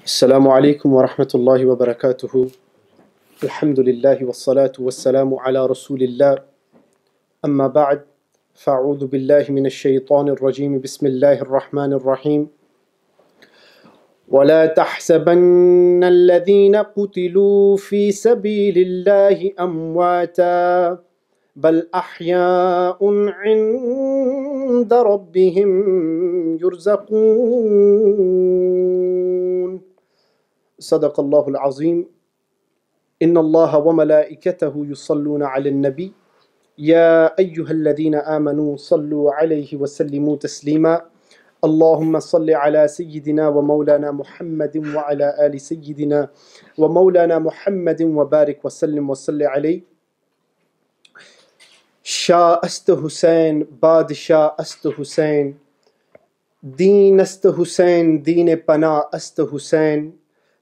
السلام عليكم ورحمة الله وبركاته. الحمد لله والصلاة والسلام على رسول الله. أما بعد، فأعوذ بالله من الشيطان الرجيم. بسم الله الرحمن الرحيم. ولا تحسبن الذين قتلوا في سبيل الله أمواتا بل أحياء عند ربهم يرزقون. صدق الله العظيم. إن الله وملائكته يصلون على النبي يا أيها الذين آمنوا صلوا عليه وسلموا تسليما. اللهم صل على سيدنا ومولانا محمد وعلى آل سيدنا ومولانا محمد وبارك وسلم وصل عليه. شاه است حسین بادشاہ است حسین، دین است حسین دین پناه است حسین،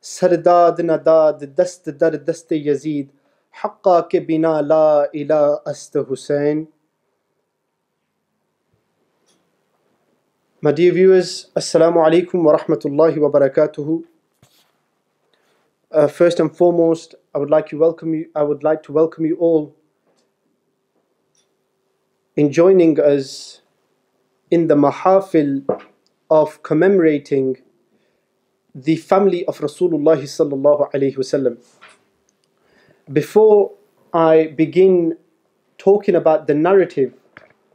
سرداد نداد دست در دست یزید، حقا که بنا لا اله است حسین. My dear viewers, Assalamu alaikum wa rahmatullahi wa barakatuhu. First and foremost, I would like to welcome you all in joining us in the mahafil of commemorating the family of Rasulullah sallallahu alaihi wasallam. Before I begin talking about the narrative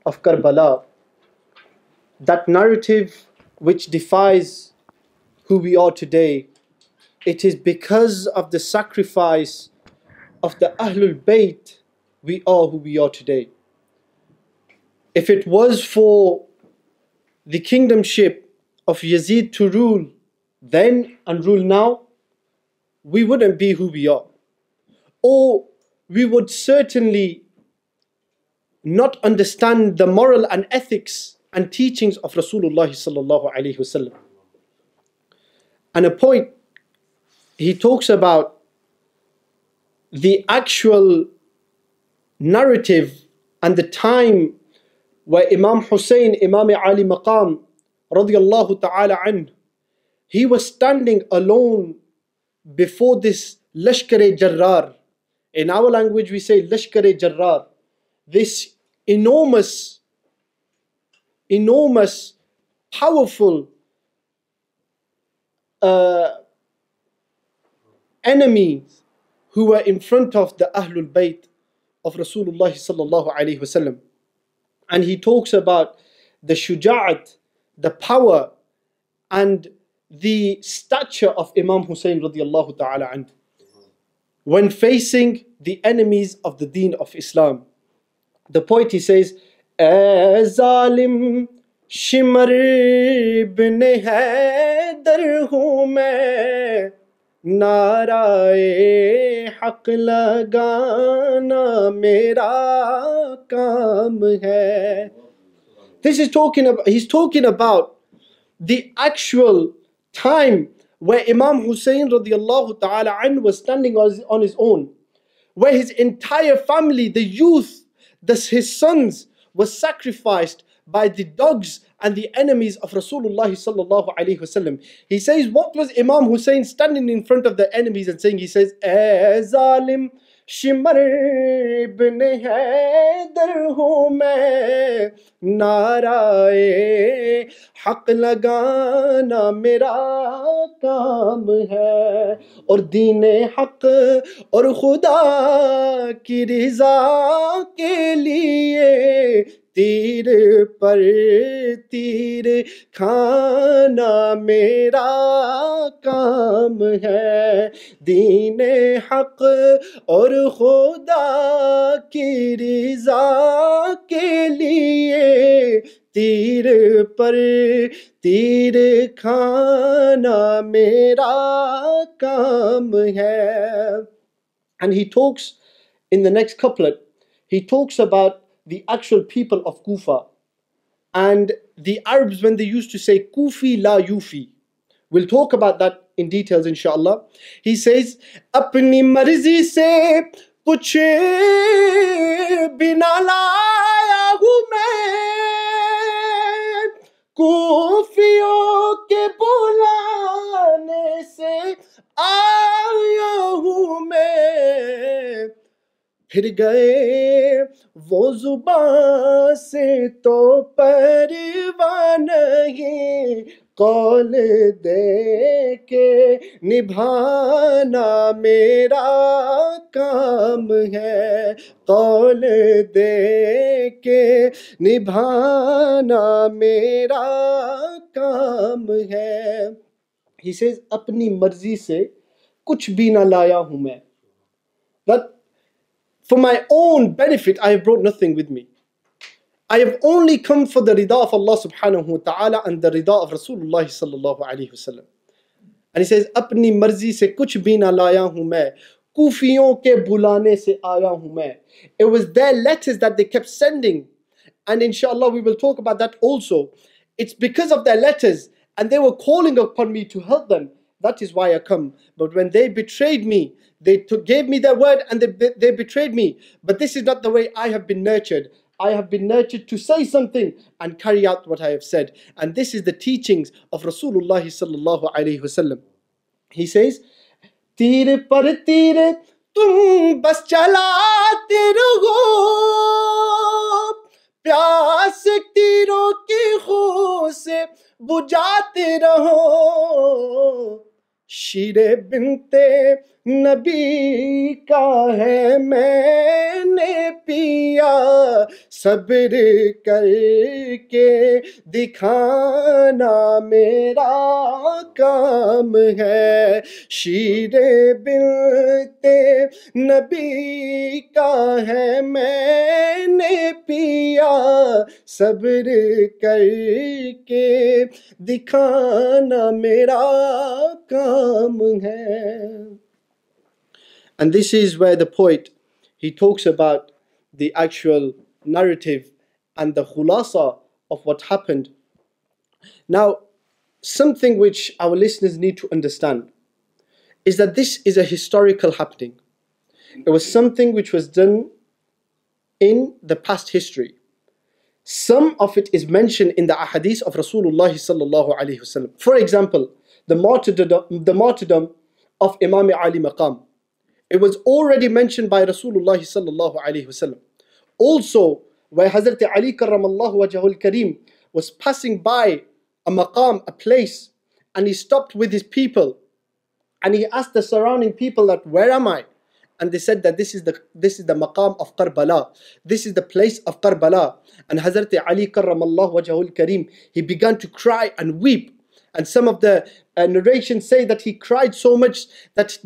of Karbala, that narrative which defies who we are today, it is because of the sacrifice of the Ahlul Bayt we are who we are today. If it was for the kingdomship of Yazid to rule then and rule now, we wouldn't be who we are. Or we would certainly not understand the moral and ethics and teachings of Rasulullah sallallahu alaihi wasallam. And a point, he talks about the actual narrative and the time where Imam Hussein, Imam Ali Maqam radiyallahu ta'ala anh, he was standing alone before this Lashkar-e-Jarrar. In our language we say Lashkar-e-Jarrar. This enormous, powerful enemies who were in front of the Ahlul Bayt of Rasulullah sallallahu alaihi wasallam. And he talks about the shuja'at, the power and the stature of Imam Hussein radiyallahu ta'ala anhu when facing the enemies of the deen of Islam. The poet, he says, "Ay zalim shimar ibn Haidar hu main, narae haq lagana mera kaam hai." He's talking about the actual time where Imam Hussein radiyallahu ta'ala anh was standing on his own, where his entire family, the youth, his sons, was sacrificed by the dogs and the enemies of Rasulullah sallallahu alaihi wasallam. He says, what was Imam Hussein standing in front of the enemies and saying? He says, "Ay zalim shimar ibn Haidar hu main, narae haq lagana mera kaam hai, aur deene haq aur khuda ki riza ke liye तीर पर तीर खाना मेरा काम है, दीने हक और खुदा की रिजा के लिए तीर पर तीर खाना मेरा काम है." And he talks in the next couplet, he talks about the actual people of Kufa and the Arabs when they used to say Kufi la Yufi. We'll talk about that in details inshallah. He says, "Apni marzi se kuch bina laya hu main, Kufiyon ke bulane se फिर गए वो जुबां से तो परवाह नहीं, कौल दे के निभाना मेरा काम है, कौल दे के निभाना मेरा काम है। He says, अपनी मर्जी से कुछ भी ना लाया हूं मैं, that for my own benefit I have brought nothing with me. I have only come for the rida of Allah subhanahu wa ta'ala and the rida of Rasulullah sallallahu alayhi wa sallam. And he says, अपनी मर्जी से कुछ भी ना लाया हूं मैं, कूफियों के बुलाने से आया हूं मैं. It was their letters that they kept sending, and inshallah we will talk about that also. It's because of their letters, and they were calling upon me to help them. That is why I come. But when they betrayed me, they gave me their word and they betrayed me. But this is not the way I have been nurtured. I have been nurtured to say something and carry out what I have said. And this is the teachings of Rasulullah sallallahu alayhi wasallam. He says, तीर पर तीर तुम बस चलाते रहो, प्यास तीरों की खो से बुझाते रहो, शीरे बिनते नबी का है मैंने पिया, सब्र करके दिखाना मेरा काम है, शीरे बिनते नबी का है मैंने पिया, सब्र करके दिखाना मेरा काम है. And this is where the poet, he talks about the actual narrative and the khulasa of what happened. Now, something which our listeners need to understand is that this is a historical happening. It was something which was done in the past history. Some of it is mentioned in the ahadith of Rasulullah sallallahu alaihi wasallam. For example, the martyrdom of Imam Ali Maqam. It was already mentioned by Rasulullah sallallahu alaihi wasallam. Also, where Hazrat Ali karramallahu wajhahul kareem was passing by a maqam, a place, and he stopped with his people, and he asked the surrounding people that, where am I? And they said that this is the maqam of Karbala. This is the place of Karbala. And Hazrat Ali karramallahu wajhahul kareem, he began to cry and weep. And some of the narrations say that he cried so much that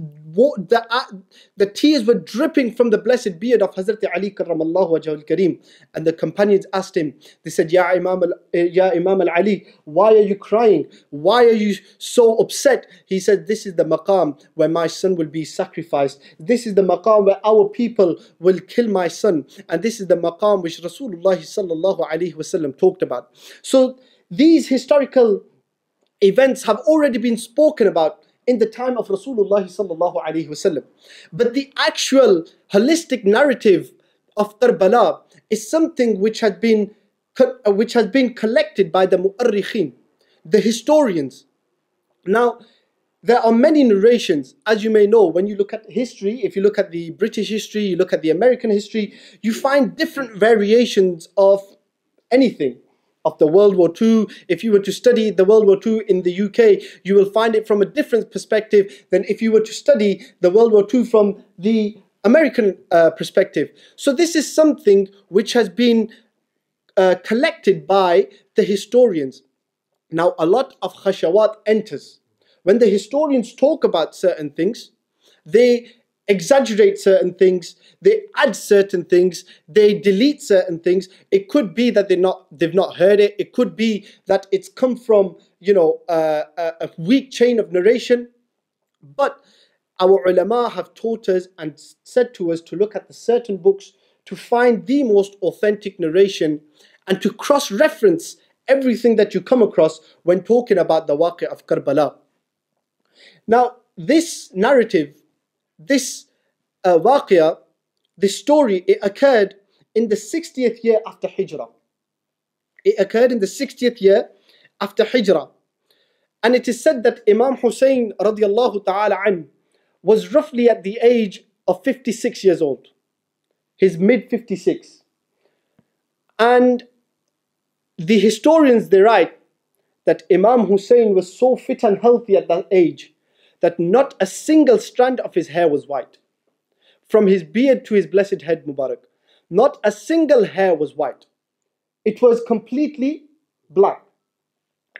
the tears were dripping from the blessed beard of Hazrat Ali karramallahu wajhahul kareem. And the companions asked him, they said, Ya Imam al-Ali, why are you crying? Why are you so upset? He said, this is the maqam where my son will be sacrificed. This is the maqam where our people will kill my son. And this is the maqam which Rasulullah sallallahu alaihi wasallam talked about. So these historical events have already been spoken about in the time of Rasulullah sallallahu alaihi wasallam. But the actual holistic narrative of Karbala is something which has been collected by the mu'arrikhin, the historians. Now, there are many narrations, as you may know. When you look at history, if you look at the British history, you look at the American history, you find different variations of anything. Of the World War II. If you were to study the World War II in the UK, you will find it from a different perspective than if you were to study the World War II from the American perspective. So this is something which has been collected by the historians. Now, a lot of khashawat enters. When the historians talk about certain things, they exaggerate certain things, they add certain things, they delete certain things. It could be that they've not heard it. It could be that it's come from, a weak chain of narration. But our ulama have taught us and said to us to look at the certain books to find the most authentic narration and to cross-reference everything that you come across when talking about the waqi' of Karbala. Now, this narrative, this waqia, this story, it occurred in the 60th year after Hijrah. It occurred in the 60th year after Hijrah. And it is said that Imam Hussein radiallahu ta'ala an was roughly at the age of 56 years old. his mid-56. And the historians, they write that Imam Hussein was so fit and healthy at that age that not a single strand of his hair was white. From his beard to his blessed head Mubarak, not a single hair was white. It was completely black,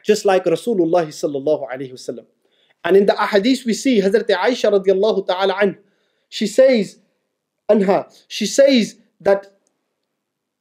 just like Rasulullah sallallahu alaihi wasallam. And in the ahadith we see Hazrat Aisha radiallahu ta'ala anha, she says that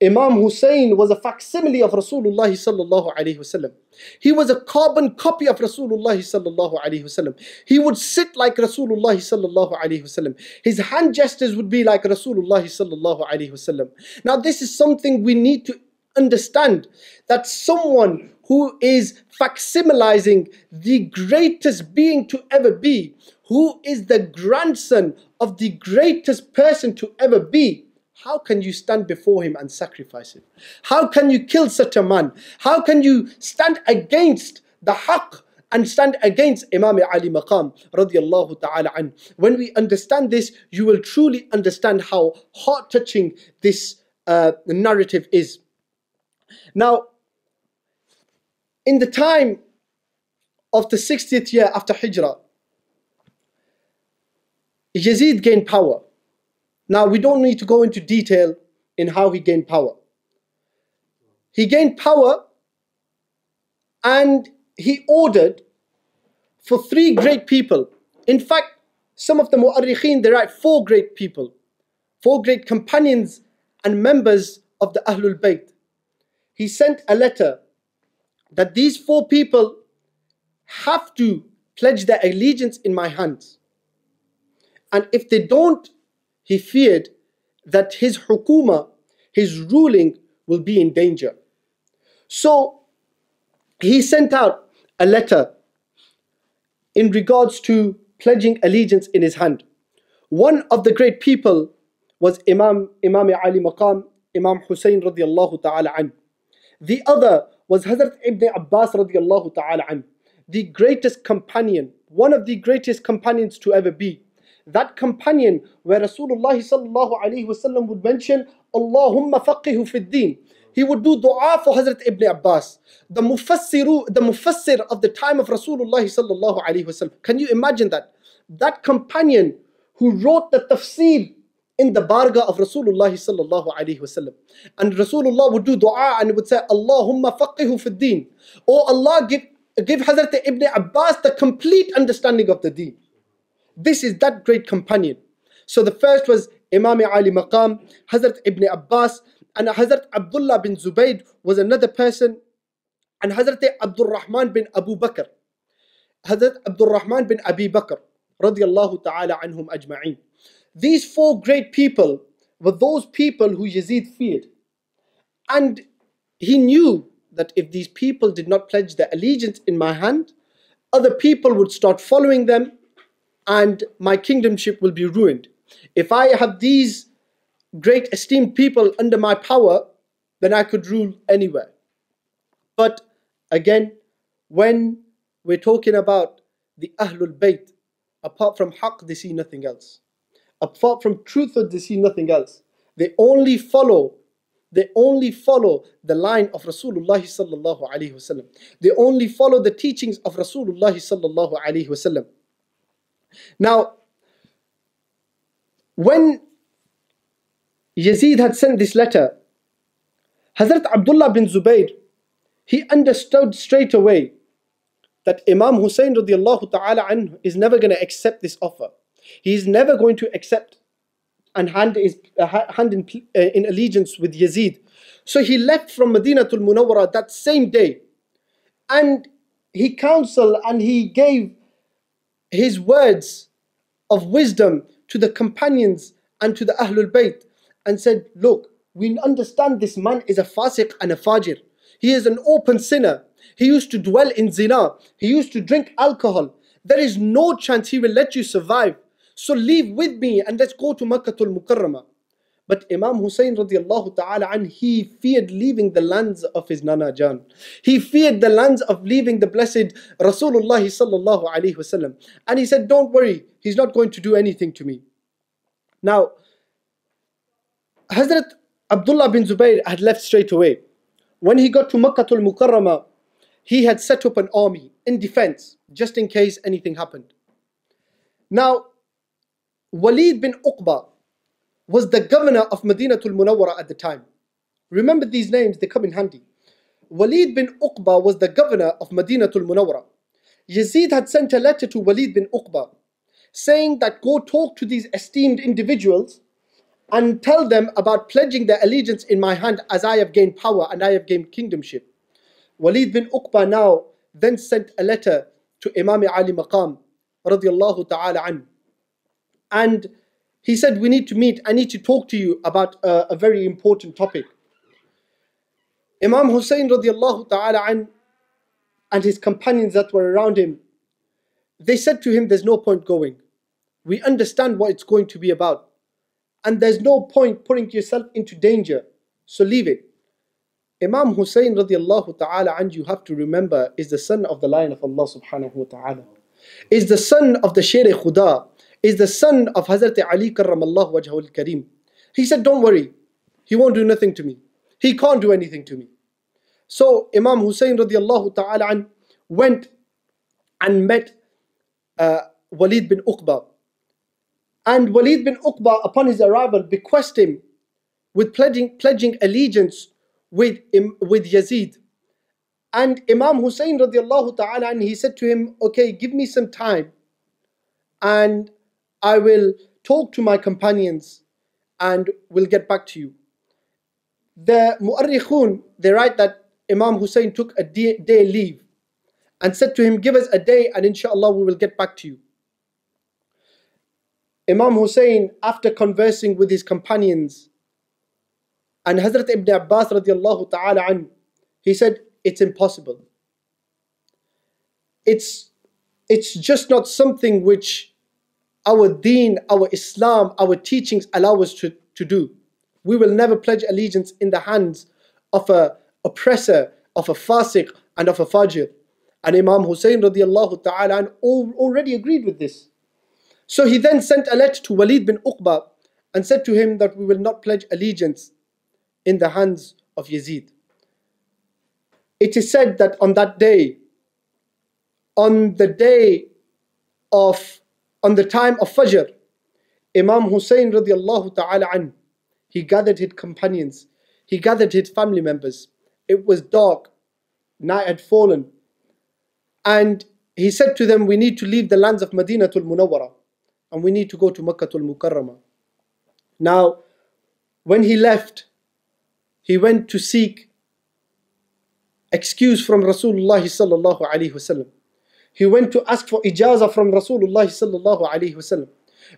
Imam Hussein was a facsimile of Rasulullah sallallahu alaihi wasallam. He was a carbon copy of Rasulullah sallallahu alaihi wasallam. He would sit like Rasulullah sallallahu alaihi wasallam. His hand gestures would be like Rasulullah sallallahu alaihi wasallam. Now this is something we need to understand, that someone who is facsimilizing the greatest being to ever be, who is the grandson of the greatest person to ever be, how can you stand before him and sacrifice him? How can you kill such a man? How can you stand against the haqq and stand against Imam Ali Maqam radiyallahu ta'ala an? When we understand this, you will truly understand how heart-touching this narrative is. Now, in the time of the 60th year after Hijrah, Yazid gained power. Now, we don't need to go into detail in how he gained power. He gained power and he ordered for 3 great people. In fact, some of the mu'arrikhin, they write 4 great people, 4 great companions and members of the Ahlul Bayt. He sent a letter that these 4 people have to pledge their allegiance in my hands. And if they don't, he feared that his hukuma, his ruling, will be in danger. So he sent out a letter in regards to pledging allegiance in his hand. One of the great people was Imam Ali Maqam, Imam Hussein radiallahu ta'ala an. The other was Hazrat Ibn Abbas radiallahu ta'ala an, the greatest companion, one of the greatest companions to ever be. That companion where Rasulullah sallallahu alaihi wasallam would mention Allahumma faqihu fid deen. He would do dua for Hazrat Ibn Abbas, the mufassir of the time of Rasulullah sallallahu alaihi wasallam. Can you imagine that? That companion who wrote the tafsir in the bargah of Rasulullah sallallahu alaihi wasallam. And Rasulullah would do dua and would say, Allahumma faqihu fid deen. Oh Allah, give Hazrat Ibn Abbas the complete understanding of the deen. This is that great companion. So the first was Imam Ali Maqam, Hazrat Ibn Abbas, and Hazrat Abdullah bin Zubayr was another person, and Hazrat Abdul Rahman bin Abu Bakr, Hazrat Abdul Rahman bin Abi Bakr, radiyallahu ta'ala anhum ajma'in. These 4 great people were those people who Yazid feared. And he knew that if these people did not pledge their allegiance in my hand, other people would start following them, and my kingdomship will be ruined. If I have these great esteemed people under my power, then I could rule anywhere. But again, when we're talking about the Ahlul Bayt, apart from haqq, they see nothing else. Apart from truth, they see nothing else. They only follow the line of Rasulullah sallallahu alaihi wasallam. They only follow the teachings of Rasulullah sallallahu alaihi wasallam. Now, when Yazid had sent this letter, Hazrat Abdullah bin Zubayr, he understood straight away that Imam Hussein radiallahu ta'ala anhu is never going to accept this offer. He is never going to accept and hand in allegiance with Yazid. So he left from Madinatul Munawwara that same day, and he counseled and he gave his words of wisdom to the companions and to the Ahlul Bayt and said, look, we understand this man is a fasiq and a fajir. He is an open sinner. He used to dwell in zina. He used to drink alcohol. There is no chance he will let you survive. So leave with me and let's go to Makkatul Mukarramah. But Imam Hussein radiallahu ta'ala an, he feared leaving the lands of his Nana Jan. He feared the lands of leaving the blessed Rasulullah sallallahu alaihi wasallam. And he said, don't worry, he's not going to do anything to me. Now, Hazrat Abdullah bin Zubayr had left straight away. When he got to Makkah al-Mukarramah, he had set up an army in defense, just in case anything happened. Now, Walid bin Uqba was the governor of Madinatul Munawwara at the time. Remember these names, they come in handy. Walid bin Uqba was the governor of Madinatul Munawwara. Yazid had sent a letter to Walid bin Uqba saying that go talk to these esteemed individuals and tell them about pledging their allegiance in my hand as I have gained power and I have gained kingdomship. Walid bin Uqba now then sent a letter to Imam Ali Maqam radiyallahu ta'ala anhu. And he said, we need to meet, I need to talk to you about a very important topic. Imam Hussein radiyallahu ta'ala anhu and his companions that were around him, they said to him, there's no point going. We understand what it's going to be about. And there's no point putting yourself into danger. So leave it. Imam Hussein radiallahu ta'ala anhu, you have to remember, is the son of the Lion of Allah subhanahu wa ta'ala. Is the son of the Sher Khuda. Is the son of Hazrat Ali karramallahu wajhahu al-kareem. He said, don't worry. He won't do nothing to me. He can't do anything to me. So Imam Hussein radiallahu ta'ala anhu went and met Walid bin Uqba. And Walid bin Uqba, upon his arrival, bequeathed him with pledging allegiance with Yazid. And Imam Hussein radiallahu ta'ala anhu, he said to him, okay, give me some time and I will talk to my companions and we'll get back to you. The Mu'arrikhun, they write that Imam Hussein took a day leave and said to him, give us a day and inshallah we will get back to you. Imam Hussein, after conversing with his companions, and Hazrat Ibn Abbas radiallahu ta'ala anhu, he said, it's impossible. It's just not something which our deen, our Islam, our teachings allow us to do. We will never pledge allegiance in the hands of an oppressor, of a fasiq and of a fajr. And Imam Hussein radiallahu ta'ala anhu already agreed with this. So he then sent a letter to Walid bin Uqba and said to him that we will not pledge allegiance in the hands of Yazid. It is said that on that day, on the time of Fajr, Imam Hussein radiallahu ta'ala anhu, he gathered his companions, he gathered his family members. It was dark, night had fallen, and he said to them, we need to leave the lands of Madinatul Munawwara and we need to go to Makkah al-Mukarramah. Now, when he left, he went to seek excuse from Rasulullah sallallahu alaihi wasallam. He went to ask for ijazah from Rasulullah sallallahu alaihi wasallam.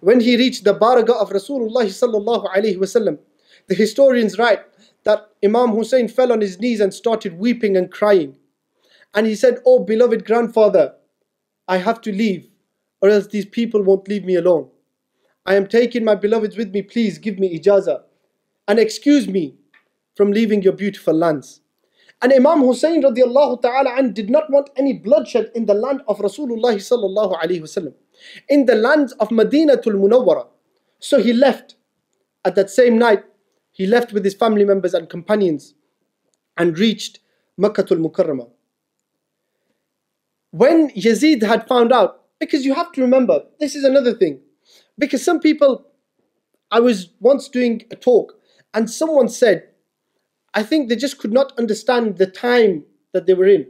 When he reached the baragah of Rasulullah sallallahu alaihi wasallam, the historians write that Imam Hussein fell on his knees and started weeping and crying. And he said, oh beloved grandfather, I have to leave, or else these people won't leave me alone. I am taking my beloveds with me, please give me ijazah and excuse me from leaving your beautiful lands. And Imam Hussein radiallahu ta'ala anhu did not want any bloodshed in the land of Rasulullah sallallahu alaihi wasallam, in the lands of Madinatul Munawwara. So he left. At that same night, he left with his family members and companions and reached Makkah al-Mukarramah. When Yazid had found out, because you have to remember, this is another thing, because some people, I was once doing a talk and someone said, I think they just could not understand the time that they were in,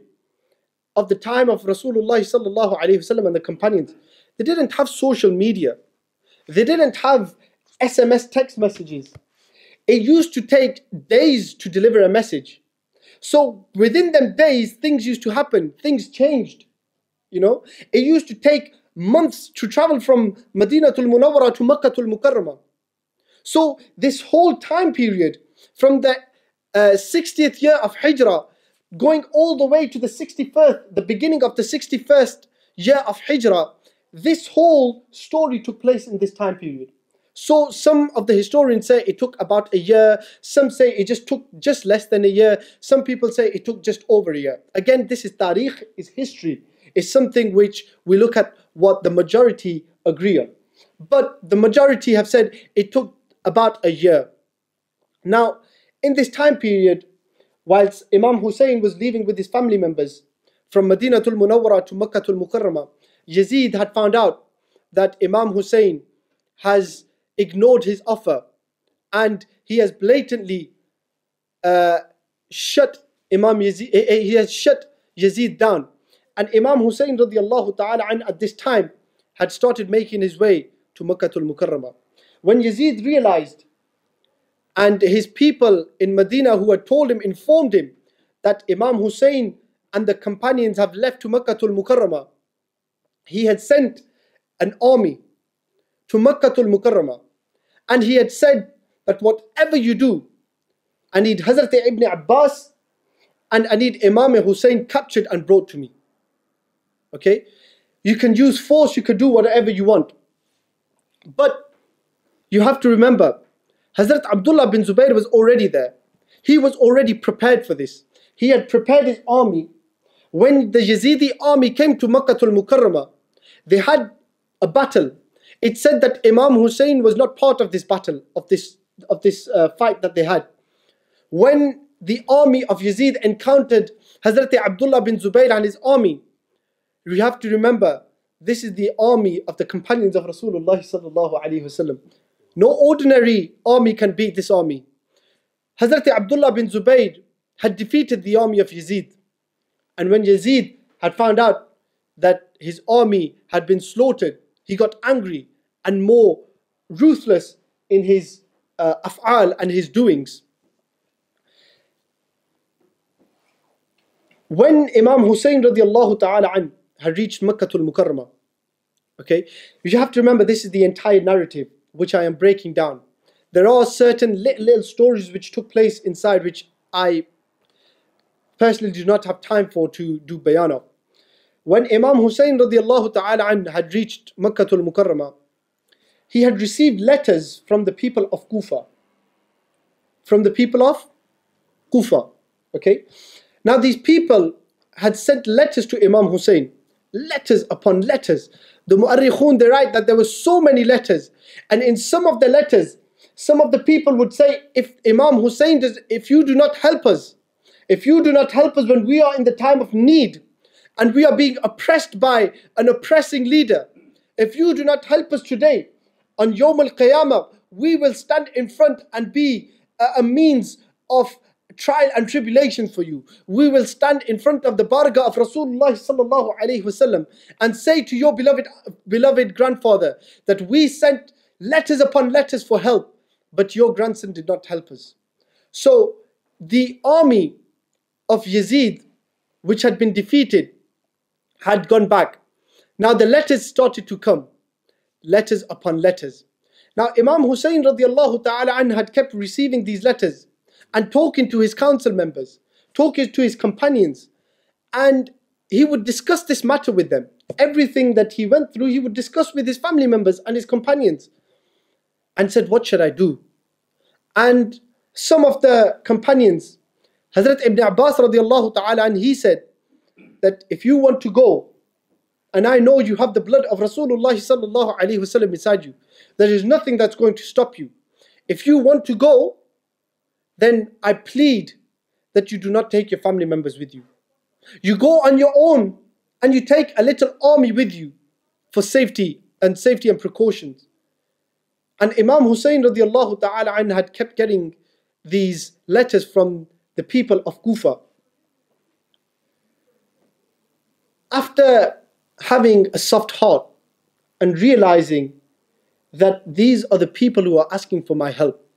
of the time of Rasulullah sallallahu alaihi wasallam and the companions. They didn't have social media. They didn't have SMS text messages. It used to take days to deliver a message. So within them days, things used to happen. Things changed. You know, it used to take months to travel from Madinatul Munawwara to Makkah al-Mukarramah. So this whole time period, from the 60th year of Hijrah, going all the way to the 61st, the beginning of the 61st year of Hijrah, this whole story took place in this time period. So some of the historians say it took about a year, some say it just took just less than a year, some people say it took just over a year. Again, this is tariq, is history, is something which we look at what the majority agree on. But the majority have said it took about a year. Now, in this time period, whilst Imam Hussein was leaving with his family members from Madinatul Munawwara to Makkatul Mukarramah, Yazid had found out that Imam Hussein has ignored his offer, and he has blatantly shut Imam Yazid, he has shut Yazid down. And Imam Hussein radiallahu ta'ala an at this time had started making his way to Makkatul Mukarramah. When Yazid realized, and his people in Medina who had told him, informed him that Imam Hussein and the companions have left to Makkatul Mukarramah, he had sent an army to Makkatul Mukarramah, and he had said that whatever you do, I need Hazrat Ibn Abbas and I need Imam Hussein captured and brought to me. Okay? You can use force, you can do whatever you want. But you have to remember, Hazrat Abdullah bin Zubayr was already there. He was already prepared for this. He had prepared his army. When the Yazidi army came to Makkatul Mukarramah, they had a battle. It said that Imam Hussein was not part of this battle, of this fight that they had. When the army of Yazid encountered Hazrat Abdullah bin Zubayr and his army, we have to remember, this is the army of the companions of Rasulullah sallallahu alaihi wasallam. No ordinary army can beat this army. Hazrat Abdullah bin Zubayr had defeated the army of Yazid. And when Yazid had found out that his army had been slaughtered, he got angry and more ruthless in his af'al and his doings. When Imam Hussein radiallahu ta'ala an had reached Makkatul Mukarramah, okay, you have to remember this is the entire narrative which I am breaking down. There are certain little stories which took place inside which I personally do not have time for to do bayan of. When Imam Hussein radiallahu ta'ala an had reached Makkatul Mukarramah, he had received letters from the people of Kufa. From the people of Kufa, okay. Now these people had sent letters to Imam Hussein, letters upon letters. The Mu'arrikhun, they write that there were so many letters, and in some of the letters, some of the people would say, if Imam Hussein does, if you do not help us when we are in the time of need, and we are being oppressed by an oppressing leader, if you do not help us today, on Yawm al-Qiyamah, we will stand in front and be a means of trial and tribulation for you. We will stand in front of the bargah of Rasulullah sallallahu alaihi wasallam and say to your beloved grandfather that we sent letters upon letters for help, but your grandson did not help us. So the army of Yazid, which had been defeated, had gone back. Now the letters started to come, letters upon letters. Now Imam Hussein radiallahu ta'ala an had kept receiving these letters and talking to his council members, talking to his companions, and he would discuss this matter with them. Everything that he went through, he would discuss with his family members and his companions, and said, what should I do? And some of the companions, Hazrat Ibn Abbas radiallahu ta'ala, and he said that if you want to go, and I know you have the blood of Rasulullah sallallahu alaihi wasallam inside you, there is nothing that's going to stop you. If you want to go, then I plead that you do not take your family members with you. You go on your own and you take a little army with you for safety and precautions. And Imam Hussein radiallahu ta'ala an had kept getting these letters from the people of Kufa. After having a soft heart and realizing that these are the people who are asking for my help,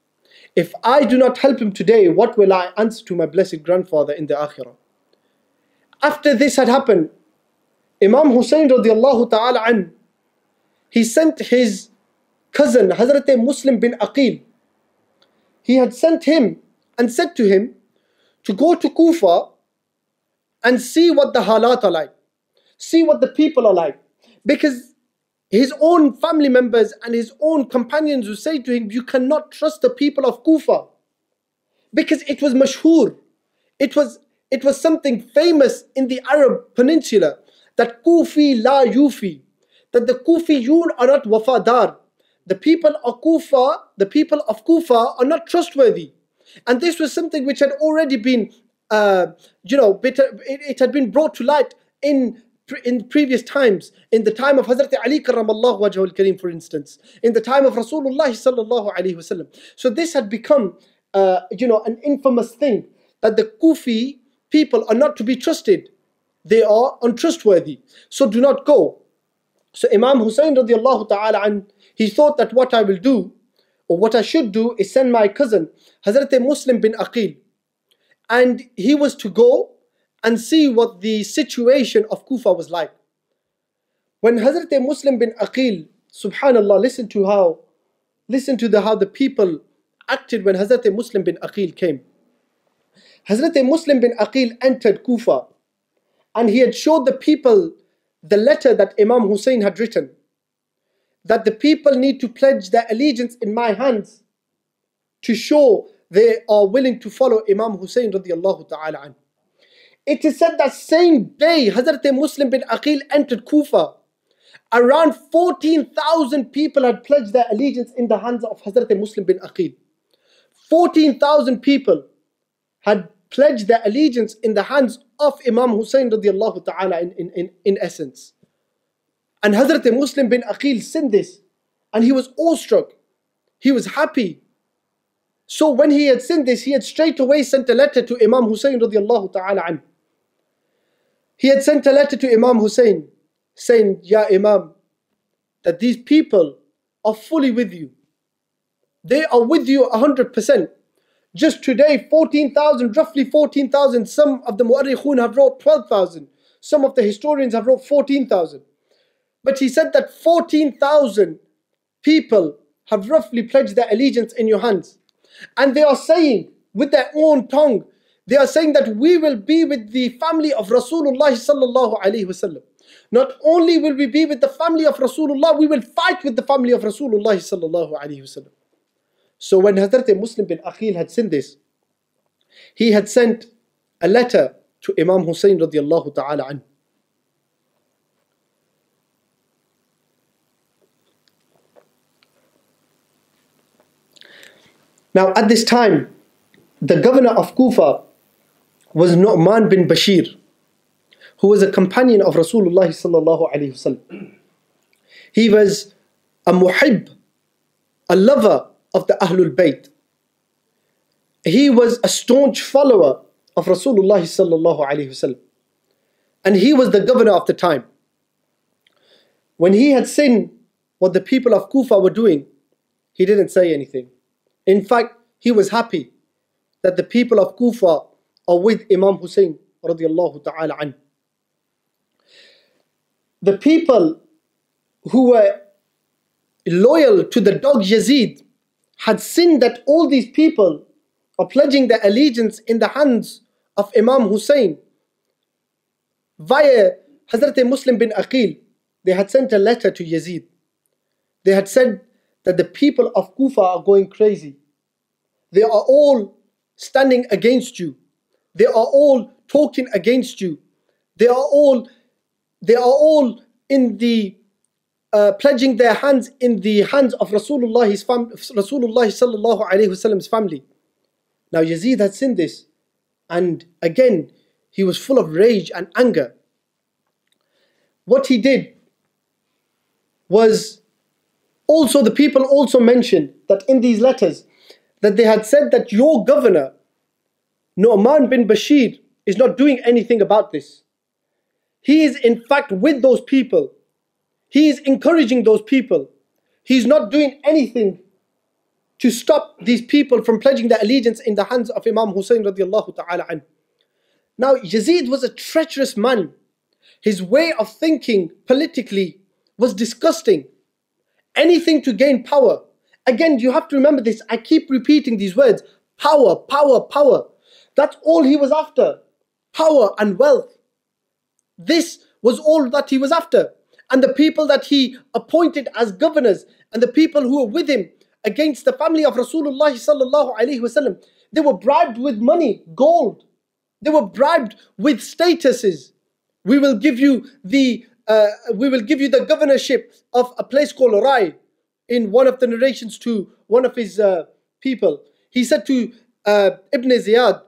if I do not help him today, what will I answer to my blessed grandfather in the Akhirah? After this had happened, Imam Hussein radiallahu ta'ala an, he sent his cousin Hazrat Muslim bin Aqil. He had sent him and said to him to go to Kufa and see what the halat are like, see what the people are like, because his own family members and his own companions would say to him, you cannot trust the people of Kufa, because it was mashhur, it was something famous in the Arab peninsula, that Kufi la yufi, that the Kufiyun are not wafadar. The people of Kufa are not trustworthy. And this was something which had already been, it had been brought to light in previous times, in the time of Hazrat Ali karramallahu wajhul kareem, for instance, in the time of Rasulullah sallallahu alaihi wasallam. So this had become, an infamous thing, that the Kufi people are not to be trusted. They are untrustworthy. So do not go. So Imam Hussein radiallahu ta'ala an, he thought that what I will do, or what I should do, is send my cousin, Hazrat Muslim bin Aqil. And he was to go and see what the situation of Kufa was like. When Hazrat Muslim bin Aqil, subhanallah, listen to how the people acted when Hazrat Muslim bin Aqil came. Hazrat Muslim bin Aqil entered Kufa, and he had showed the people the letter that Imam Hussein had written, that the people need to pledge their allegiance in my hands to show they are willing to follow Imam Hussein radiallahu ta'ala an. It is said that same day Hazrat Muslim bin Aqil entered Kufa, around 14,000 people had pledged their allegiance in the hands of Hazrat Muslim bin Aqil. 14,000 people had pledged their allegiance in the hands of Imam Hussein radiallahu ta'ala in essence. And Hazrat Muslim bin Aqil seen this, and he was awestruck. He was happy. So when he had seen this, he had straight away sent a letter to Imam Hussein radiallahu ta'ala an. He had sent a letter to Imam Hussein saying, Ya Imam, that these people are fully with you. They are with you 100%. Just today, 14,000, roughly 14,000. Some of the Mu'arrikhun have wrote 12,000. Some of the historians have wrote 14,000. But he said that 14,000 people have roughly pledged their allegiance in your hands. And they are saying with their own tongue, they are saying that we will be with the family of Rasulullah sallallahu alaihi wasallam. Not only will we be with the family of Rasulullah, we will fight with the family of Rasulullah sallallahu alaihi wasallam. So when Hazrat Muslim bin Aqil had seen this, he had sent a letter to Imam Hussein radiallahu ta'ala an. Now at this time, the governor of Kufa was Nu'man bin Bashir, who was a companion of Rasulullah sallallahu alaihi wasallam. He was a muhib, a lover of the Ahlul Bayt. He was a staunch follower of Rasulullah sallallahu alaihi wasallam, and he was the governor of the time. When he had seen what the people of Kufa were doing, he didn't say anything. In fact, he was happy that the people of Kufa are with Imam Hussein radiallahu ta'ala an. The people who were loyal to the dog Yazid had seen that all these people are pledging their allegiance in the hands of Imam Hussein. Via Hazrat Muslim bin Aqil, they had sent a letter to Yazid. They had said that the people of Kufa are going crazy. They are all standing against you. They are all talking against you. They are all in the pledging their hands in the hands of Rasulullah sallallahu alaihi wasallam's family. Now Yazid had seen this, and again he was full of rage and anger. What he did was, also the people also mentioned that in these letters that they had said that your governor Nu'man bin Bashir is not doing anything about this. He is in fact with those people. He is encouraging those people. He's not doing anything to stop these people from pledging their allegiance in the hands of Imam Hussein radiallahu ta'ala an. Now Yazid was a treacherous man. His way of thinking politically was disgusting. Anything to gain power. Again, you have to remember this. I keep repeating these words. Power, power, power. That's all he was after. Power and wealth. This was all that he was after. And the people that he appointed as governors and the people who were with him against the family of Rasulullah sallallahu alaihi wasallam, they were bribed with money, gold. They were bribed with statuses. We will give you the governorship of a place called Rai. In one of the narrations to one of his people, he said to Ibn Ziyad,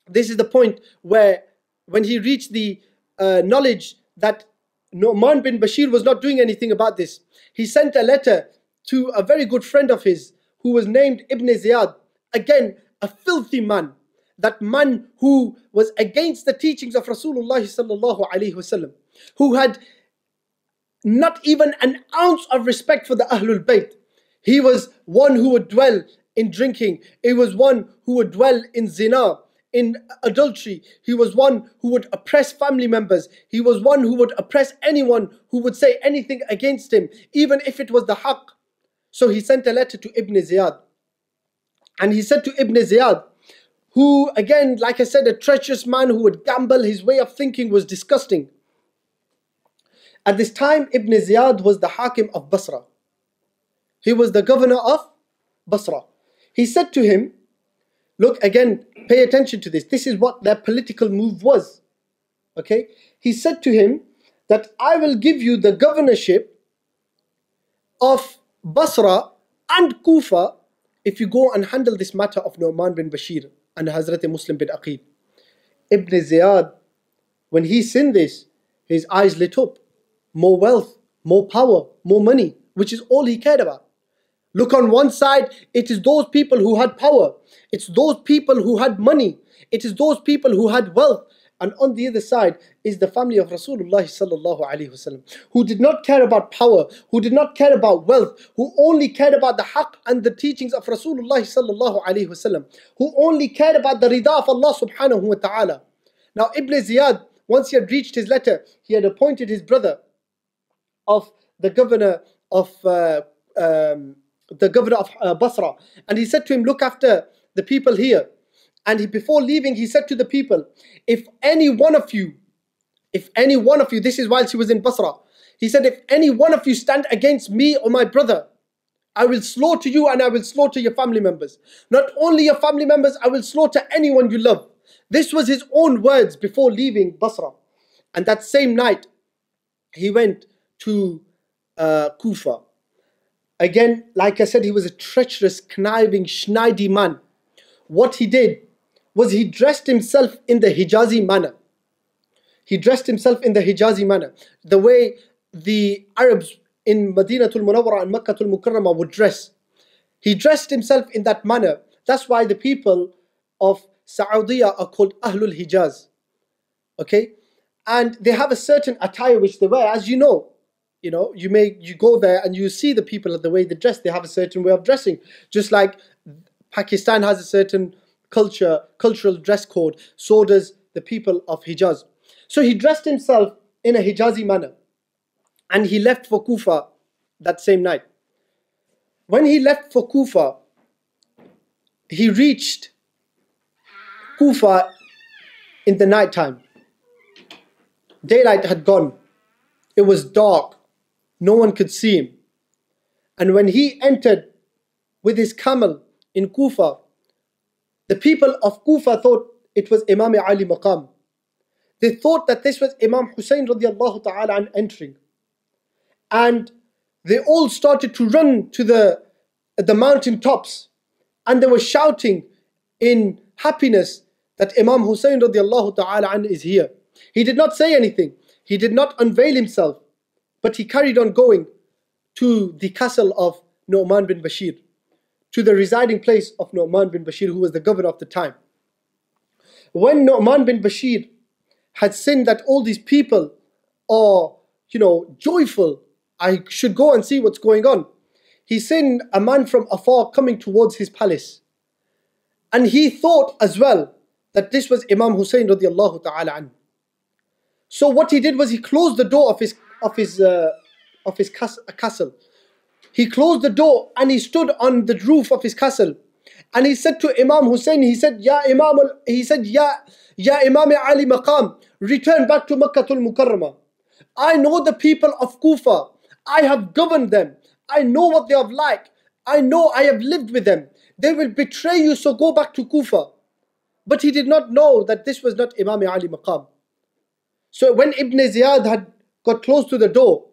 this is the point where when he reached the knowledge that Nu'man bin Bashir was not doing anything about this, he sent a letter to a very good friend of his who was named Ibn Ziyad. Again, a filthy man. That man who was against the teachings of Rasulullah sallallahu alaihi wasallam, who had not even an ounce of respect for the Ahlul Bayt. He was one who would dwell in drinking. He was one who would dwell in zina, in adultery. He was one who would oppress family members. He was one who would oppress anyone who would say anything against him, even if it was the haqq. So he sent a letter to Ibn Ziyad. And he said to Ibn Ziyad, who again, like I said, a treacherous man who would gamble, his way of thinking was disgusting. At this time, Ibn Ziyad was the Hakim of Basra. He was the governor of Basra. He said to him, look, again, pay attention to this. This is what their political move was. Okay? He said to him that I will give you the governorship of Basra and Kufa if you go and handle this matter of Nu'man bin Bashir and Hazrat Muslim bin Aqil. Ibn Ziyad, when he seen this, his eyes lit up. More wealth, more power, more money, which is all he cared about. Look, on one side, it is those people who had power. It's those people who had money. It is those people who had wealth. And on the other side is the family of Rasulullah sallallahu alaihi wasallam, who did not care about power, who did not care about wealth, who only cared about the haqq and the teachings of Rasulullah sallallahu alaihi wasallam, who only cared about the rida of Allah subhanahu wa ta'ala. Now Ibn Ziyad, once he had reached his letter, he had appointed his brother of the governor of Basra, and he said to him, look after the people here. And before leaving, he said to the people, if any one of you, this is whilst he was in Basra, he said, if any one of you stand against me or my brother, I will slaughter you and I will slaughter your family members. Not only your family members, I will slaughter anyone you love. This was his own words before leaving Basra. And that same night, he went to Kufa. Again, like I said, he was a treacherous, conniving, schneidi man. What he did was he dressed himself in the Hijazi manner. He dressed himself in the Hijazi manner, the way the Arabs in Madinatul Munawwara and Makkatul Mukarramah would dress. He dressed himself in that manner. That's why the people of Saudi are called Ahlul Hijaz. Okay? And they have a certain attire which they wear, as you know. You go there and you see the people, the way they dress. They have a certain way of dressing. Just like Pakistan has a certain cultural dress code, so does the people of Hijaz. So he dressed himself in a Hijazi manner, and he left for Kufa that same night. When he left for Kufa, he reached Kufa in the night time. Daylight had gone. It was dark. No one could see him. And when he entered with his camel in Kufa, the people of Kufa thought it was Imam Ali Maqam. They thought that this was Imam Hussein radiallahu ta'ala entering. And they all started to run to the mountain tops. And they were shouting in happiness that Imam Hussein radiallahu ta'ala is here. He did not say anything. He did not unveil himself. But he carried on going to the castle of Nu'man bin Bashir, to the residing place of Nu'man bin Bashir, who was the governor of the time. When Nu'man bin Bashir had seen that all these people are, joyful, I should go and see what's going on, he seen a man from afar coming towards his palace. And he thought as well that this was Imam Hussein radiallahu ta'ala anhu. So what he did was he closed the door of his castle. He closed the door and he stood on the roof of his castle. And he said to Imam Hussein, he said, Ya Imam Ali Maqam, return back to Makkatul Mukarramah. I know the people of Kufa. I have governed them. I know what they are like. I know I have lived with them. They will betray you, so go back to Kufa. But he did not know that this was not Imam Ali Maqam. So when Ibn Ziyad had got close to the door,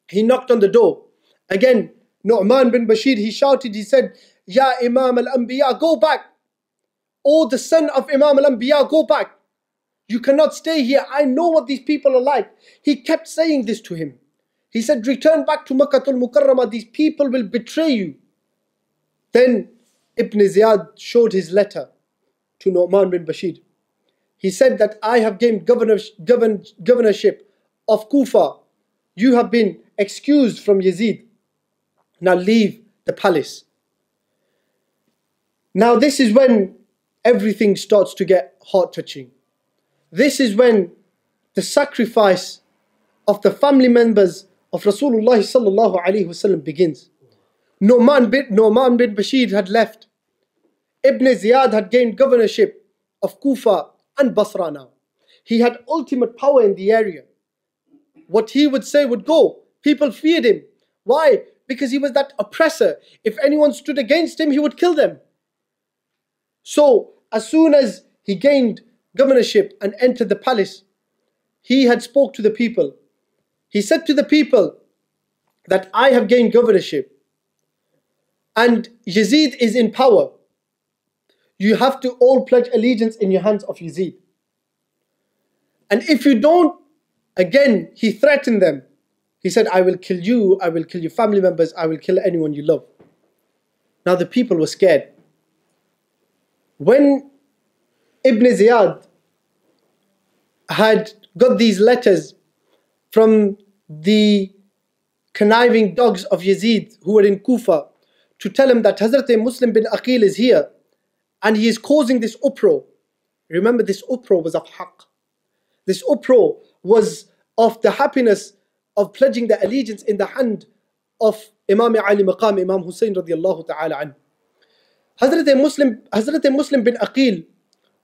he knocked on the door. Again, Nu'man bin Bashir, he shouted, he said, Ya Imam al-Anbiya, go back. "Oh, the son of Imam al-Anbiya, go back. You cannot stay here. I know what these people are like." He kept saying this to him. He said, "Return back to Makkah al-Mukarramah. These people will betray you." Then Ibn Ziyad showed his letter to Nu'man bin Bashir. He said that I have gained governorship of Kufa. You have been excused from Yazid. Now leave the palace. Now this is when everything starts to get heart-touching. This is when the sacrifice of the family members of Rasulullah sallallahu alaihi wasallam begins. Nu'man bin Bashir had left. Ibn Ziyad had gained governorship of Kufa and Basra now. He had ultimate power in the area. What he would say would go. People feared him. Why? Because he was that oppressor. If anyone stood against him, he would kill them. So as soon as he gained governorship and entered the palace, he had spoke to the people. He said to the people that I have gained governorship and Yazid is in power. You have to all pledge allegiance in your hands of Yazid. And if you don't, again, he threatened them. He said, I will kill you, I will kill your family members, I will kill anyone you love. Now the people were scared. When Ibn Ziyad had got these letters from the conniving dogs of Yazid who were in Kufa to tell him that Hazrat Muslim bin Aqil is here and he is causing this uproar. Remember, this uproar was of haqq. This uproar was of the happiness of pledging the allegiance in the hand of Imam Ali Maqam, Imam Hussein radiallahu ta'ala anhu. Hazrat Muslim bin Aqil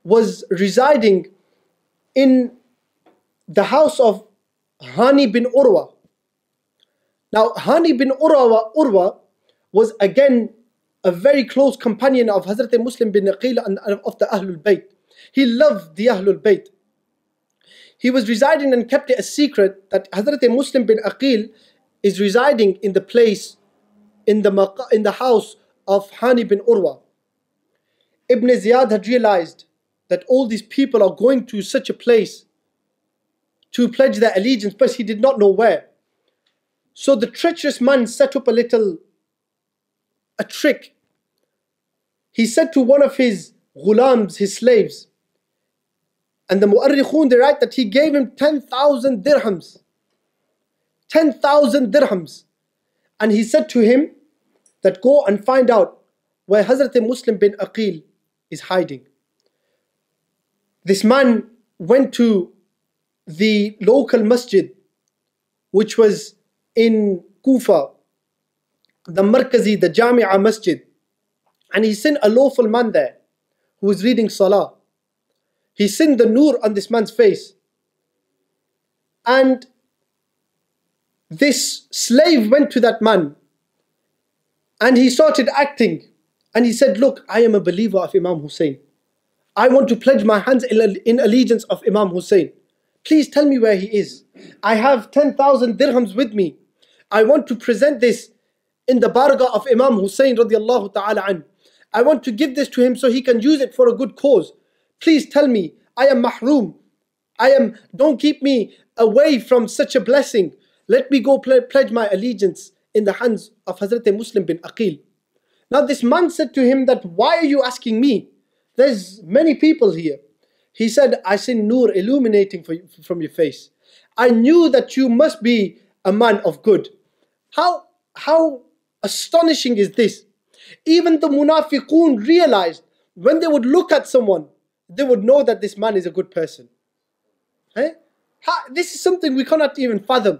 was residing in the house of Hani bin Urwa. Now Hani bin Urwa was again a very close companion of Hazrat Muslim bin Aqil and of the Ahlul Bayt. He loved the Ahlul Bayt. He was residing and kept it a secret that Hazrat Muslim bin Aqil is residing in the place, in the house of Hani bin Urwa. Ibn Ziyad had realized that all these people are going to such a place to pledge their allegiance, but he did not know where. So the treacherous man set up a trick. He said to one of his ghulams, his slaves, and the mu'arrikhun, they write that he gave him 10,000 dirhams. 10,000 dirhams. And he said to him that go and find out where Hazrat Muslim bin Aqil is hiding. This man went to the local masjid, which was in Kufa, the Markazi, the Jami'ah Masjid, and he seen a lawful man there who was reading Salah. He seen the nur on this man's face, and this slave went to that man and he started acting, and he said, look, I am a believer of Imam Hussein. I want to pledge my hands in allegiance of Imam Hussein. Please tell me where he is. I have 10,000 dirhams with me. I want to present this in the bargah of Imam Hussein radiallahu ta'ala anhu. I want to give this to him so he can use it for a good cause. Please tell me, I am mahroom. Don't keep me away from such a blessing. Let me go pledge my allegiance in the hands of Hazrat Muslim bin Aqil. Now this man said to him that, why are you asking me? There's many people here. He said, I seen nur illuminating from your face. I knew that you must be a man of good. How astonishing is this? Even the munafiqun realized when they would look at someone, they would know that this man is a good person. This is something we cannot even fathom.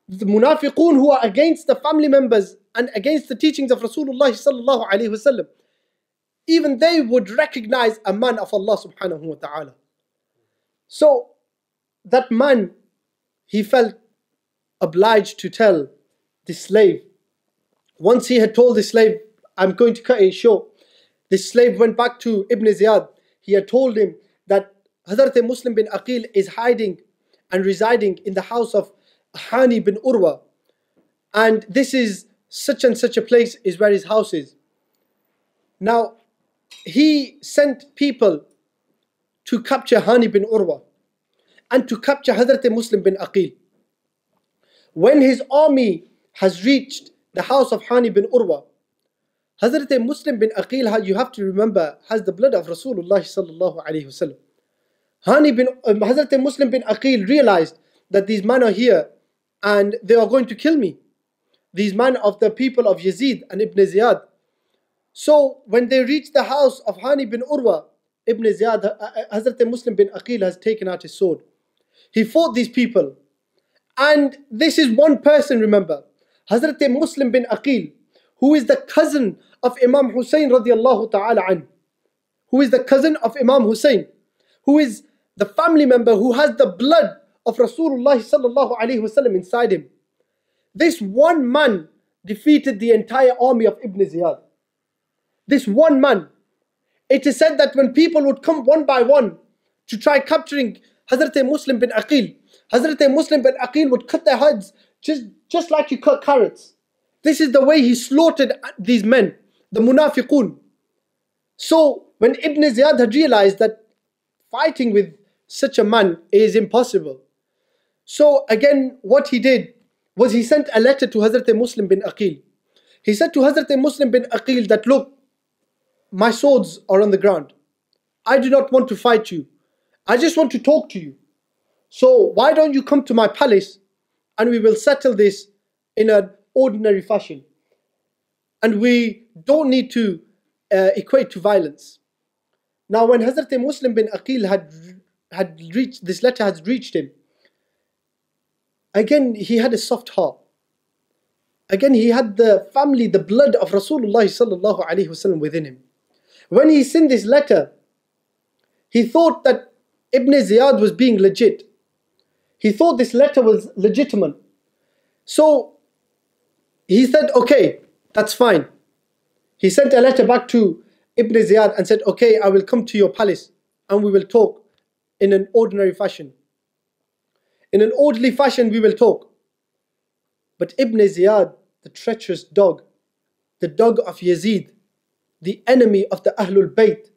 The munafiqun who are against the family members and against the teachings of Rasulullah sallallahu alaihi wasallam, even they would recognize a man of Allah subhanahu wa ta'ala. So that man, he felt obliged to tell the slave. Once he had told the slave, I'm going to cut it short. This slave went back to Ibn Ziyad. He had told him that Hazrat Muslim bin Aqil is hiding and residing in the house of Hani bin Urwa. And this is such and such a place is where his house is. Now, he sent people to capture Hani bin Urwa and to capture Hazrat Muslim bin Aqil. When his army has reached the house of Hani bin Urwa, Hazrat Muslim bin Aqil, you have to remember, has the blood of Rasulullah sallallahu alayhi wasallam. Hazrat Muslim bin Aqil realized that these men are here and they are going to kill me. These men of the people of Yazid and Ibn Ziyad. So when they reach the house of Hani bin Urwa, Ibn Ziyad, Hazrat Muslim bin Aqil has taken out his sword. He fought these people. And this is one person, remember, Hazrat Muslim bin Aqil, who is the cousin of Imam Hussein radiallahu ta'ala an, who is the cousin of Imam Hussein, who is the family member who has the blood of Rasulullah sallallahu alayhi wasallam inside him. This one man defeated the entire army of Ibn Ziyad. This one man. It is said that when people would come one by one to try capturing Hazrat Muslim bin Aqil, Hazrat Muslim bin Aqil would cut their heads just like you cut carrots. This is the way he slaughtered these men, the munafiqun. So when Ibn Ziyad had realized that fighting with such a man is impossible, so again what he did was he sent a letter to Hazrat Muslim bin Aqil. He said to Hazrat Muslim bin Aqil that, look, my swords are on the ground. I do not want to fight you. I just want to talk to you. So why don't you come to my palace and we will settle this in an ordinary fashion. And we don't need to equate to violence. Now when Hazrat Muslim bin Aqil had reached, this letter has reached him, again he had a soft heart. Again he had the family, the blood of Rasulullah sallallahu alaihi wasallam within him. When he sent this letter, he thought that Ibn Ziyad was being legit. He thought this letter was legitimate. So he said, okay, that's fine. He sent a letter back to Ibn Ziyad and said, okay, I will come to your palace and we will talk in an ordinary fashion. In an orderly fashion we will talk. But Ibn Ziyad, the treacherous dog, the dog of Yazid, the enemy of the Ahlul Bayt,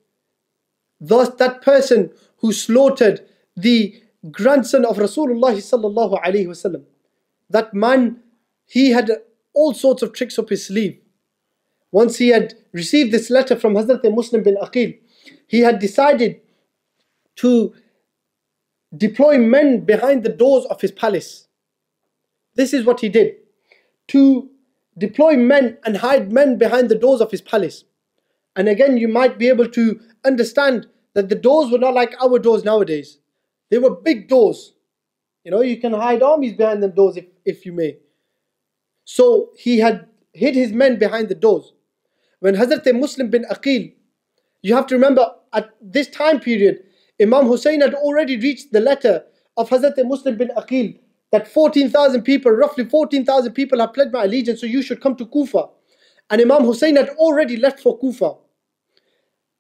thus that person who slaughtered the grandson of Rasulullah sallallahu alaihi wasallam, that man, he had all sorts of tricks up his sleeve. Once he had received this letter from Hazrat Muslim bin Aqil, he had decided to deploy men behind the doors of his palace. This is what he did, to deploy men and hide men behind the doors of his palace. And again, you might be able to understand that the doors were not like our doors nowadays. They were big doors. You know, you can hide armies behind the doors if you may. So he had hid his men behind the doors. When Hazrat Muslim bin Aqil, you have to remember at this time period, Imam Hussein had already reached the letter of Hazrat Muslim bin Aqil that 14,000 people, roughly 14,000 people have pledged my allegiance, so you should come to Kufa. And Imam Hussein had already left for Kufa.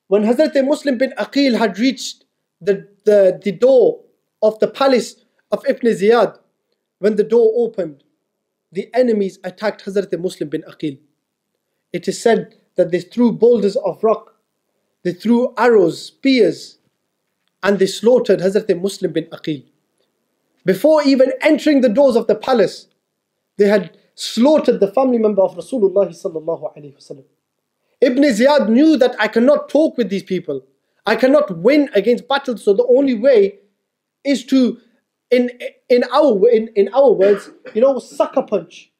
When Hazrat Muslim bin Aqil had reached the door of the palace of Ibn Ziyad, when the door opened, the enemies attacked Hazrat Muslim bin Aqil. It is said that they threw boulders of rock, they threw arrows, spears, and they slaughtered Hazrat Muslim bin Aqil. Before even entering the doors of the palace, they had slaughtered the family member of Rasulullah sallallahu alaihi wasallam. Ibn Ziyad knew that I cannot talk with these people. I cannot win against battles, so the only way is to, in our words, sucker punch.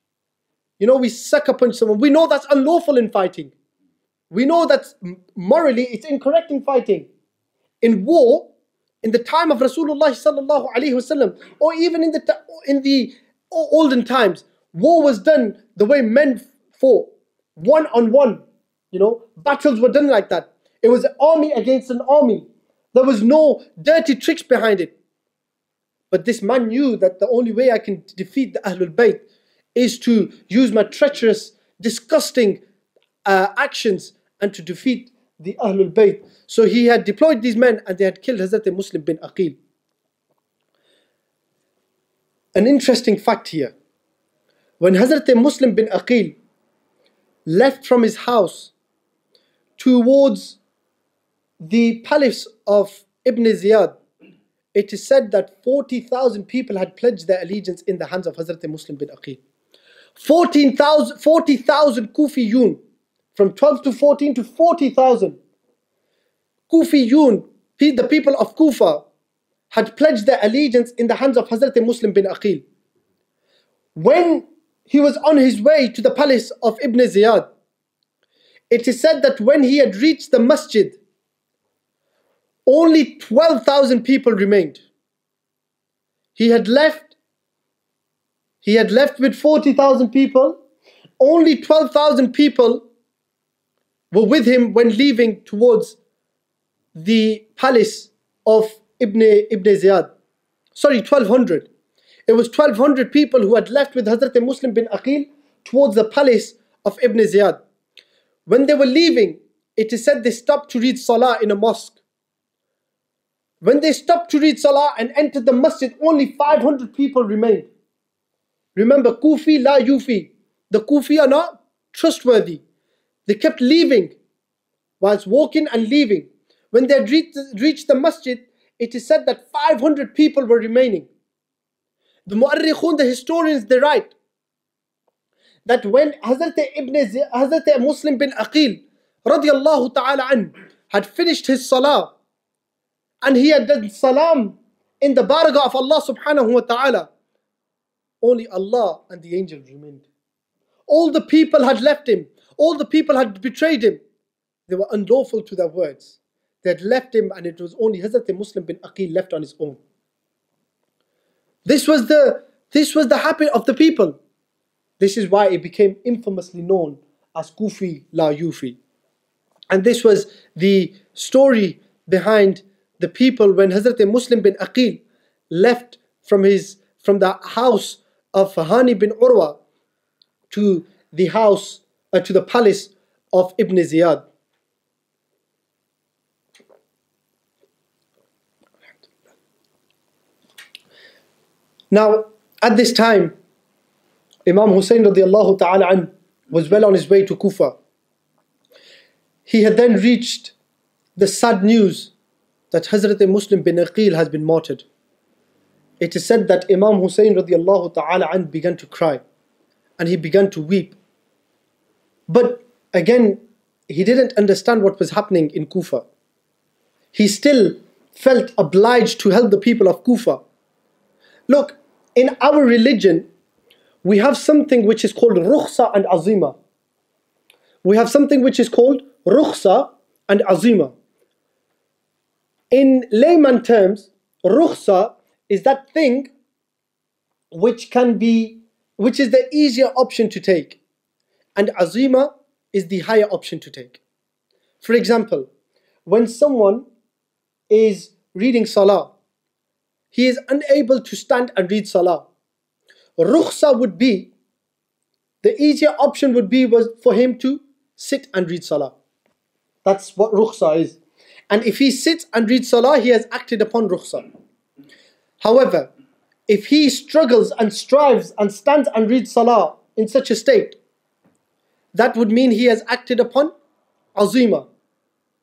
We sucker punch someone. We know that's unlawful in fighting. We know that morally it's incorrect in fighting. In war, in the time of Rasulullah sallallahu alaihi wasallam, or even in the olden times, war was done the way men fought, one on one. Battles were done like that. It was an army against an army. There was no dirty tricks behind it. But this man knew that the only way I can defeat the Ahlul Bayt is to use my treacherous, disgusting actions and to defeat the Ahlul Bayt. So he had deployed these men and they had killed Hazrat Muslim bin Aqil. An interesting fact here. When Hazrat Muslim bin Aqil left from his house towards the palace of Ibn Ziyad, it is said that 40,000 people had pledged their allegiance in the hands of Hazrat Muslim bin Aqil. 40,000 Kufiyun, from 12 to 14 to 40,000 Kufiyun, the people of Kufa, had pledged their allegiance in the hands of Hazrat Muslim bin Aqil. When he was on his way to the palace of Ibn Ziyad, it is said that when he had reached the masjid, only 12,000 people remained. He had left with 40,000 people. Only 12,000 people were with him when leaving towards the palace of Ibn Ziyad. Sorry, 1,200. It was 1,200 people who had left with Hazrat Muslim bin Aqil towards the palace of Ibn Ziyad. When they were leaving, it is said they stopped to read Salah in a mosque. When they stopped to read Salah and entered the masjid, only 500 people remained. Remember, Kufi la yufi. The Kufi are not trustworthy. They kept leaving, whilst walking and leaving. When they had reached the masjid, it is said that 500 people were remaining. The Mu'arrikhun, the historians, they write that when Hazrat Muslim bin Aqil radiyallahu ta'ala an had finished his Salah, and he had done salam in the barakah of Allah subhanahu wa ta'ala, only Allah and the angels remained. All the people had left him. All the people had betrayed him. They were unlawful to their words. They had left him, and it was only Hazrat Muslim bin Aqil left on his own. This was the habit of the people. This is why it became infamously known as Kufi la Yufi. And this was the story behind the people when Hazrat Muslim bin Aqil left from the house of Hani bin Urwa to the house to the palace of Ibn Ziyad. Now, at this time, Imam Hussein radiallahu ta'ala an was well on his way to Kufa. He had then reached the sad news that Hazrat Muslim bin Aqil has been martyred. It is said that Imam Hussein radiallahu ta'ala an began to cry and he began to weep. But again, he didn't understand what was happening in Kufa. He still felt obliged to help the people of Kufa. Look, in our religion, we have something which is called rukhsa and azima. We have something which is called rukhsa and azima. In layman terms, rukhsa is that thing which is the easier option to take, and azima is the higher option to take. For example, when someone is reading salah, he is unable to stand and read salah. Rukhsa would be, the easier option was for him to sit and read salah. That's what rukhsa is. And if he sits and reads salah, he has acted upon rukhsa. However, if he struggles and strives and stands and reads salah in such a state, that would mean he has acted upon azima.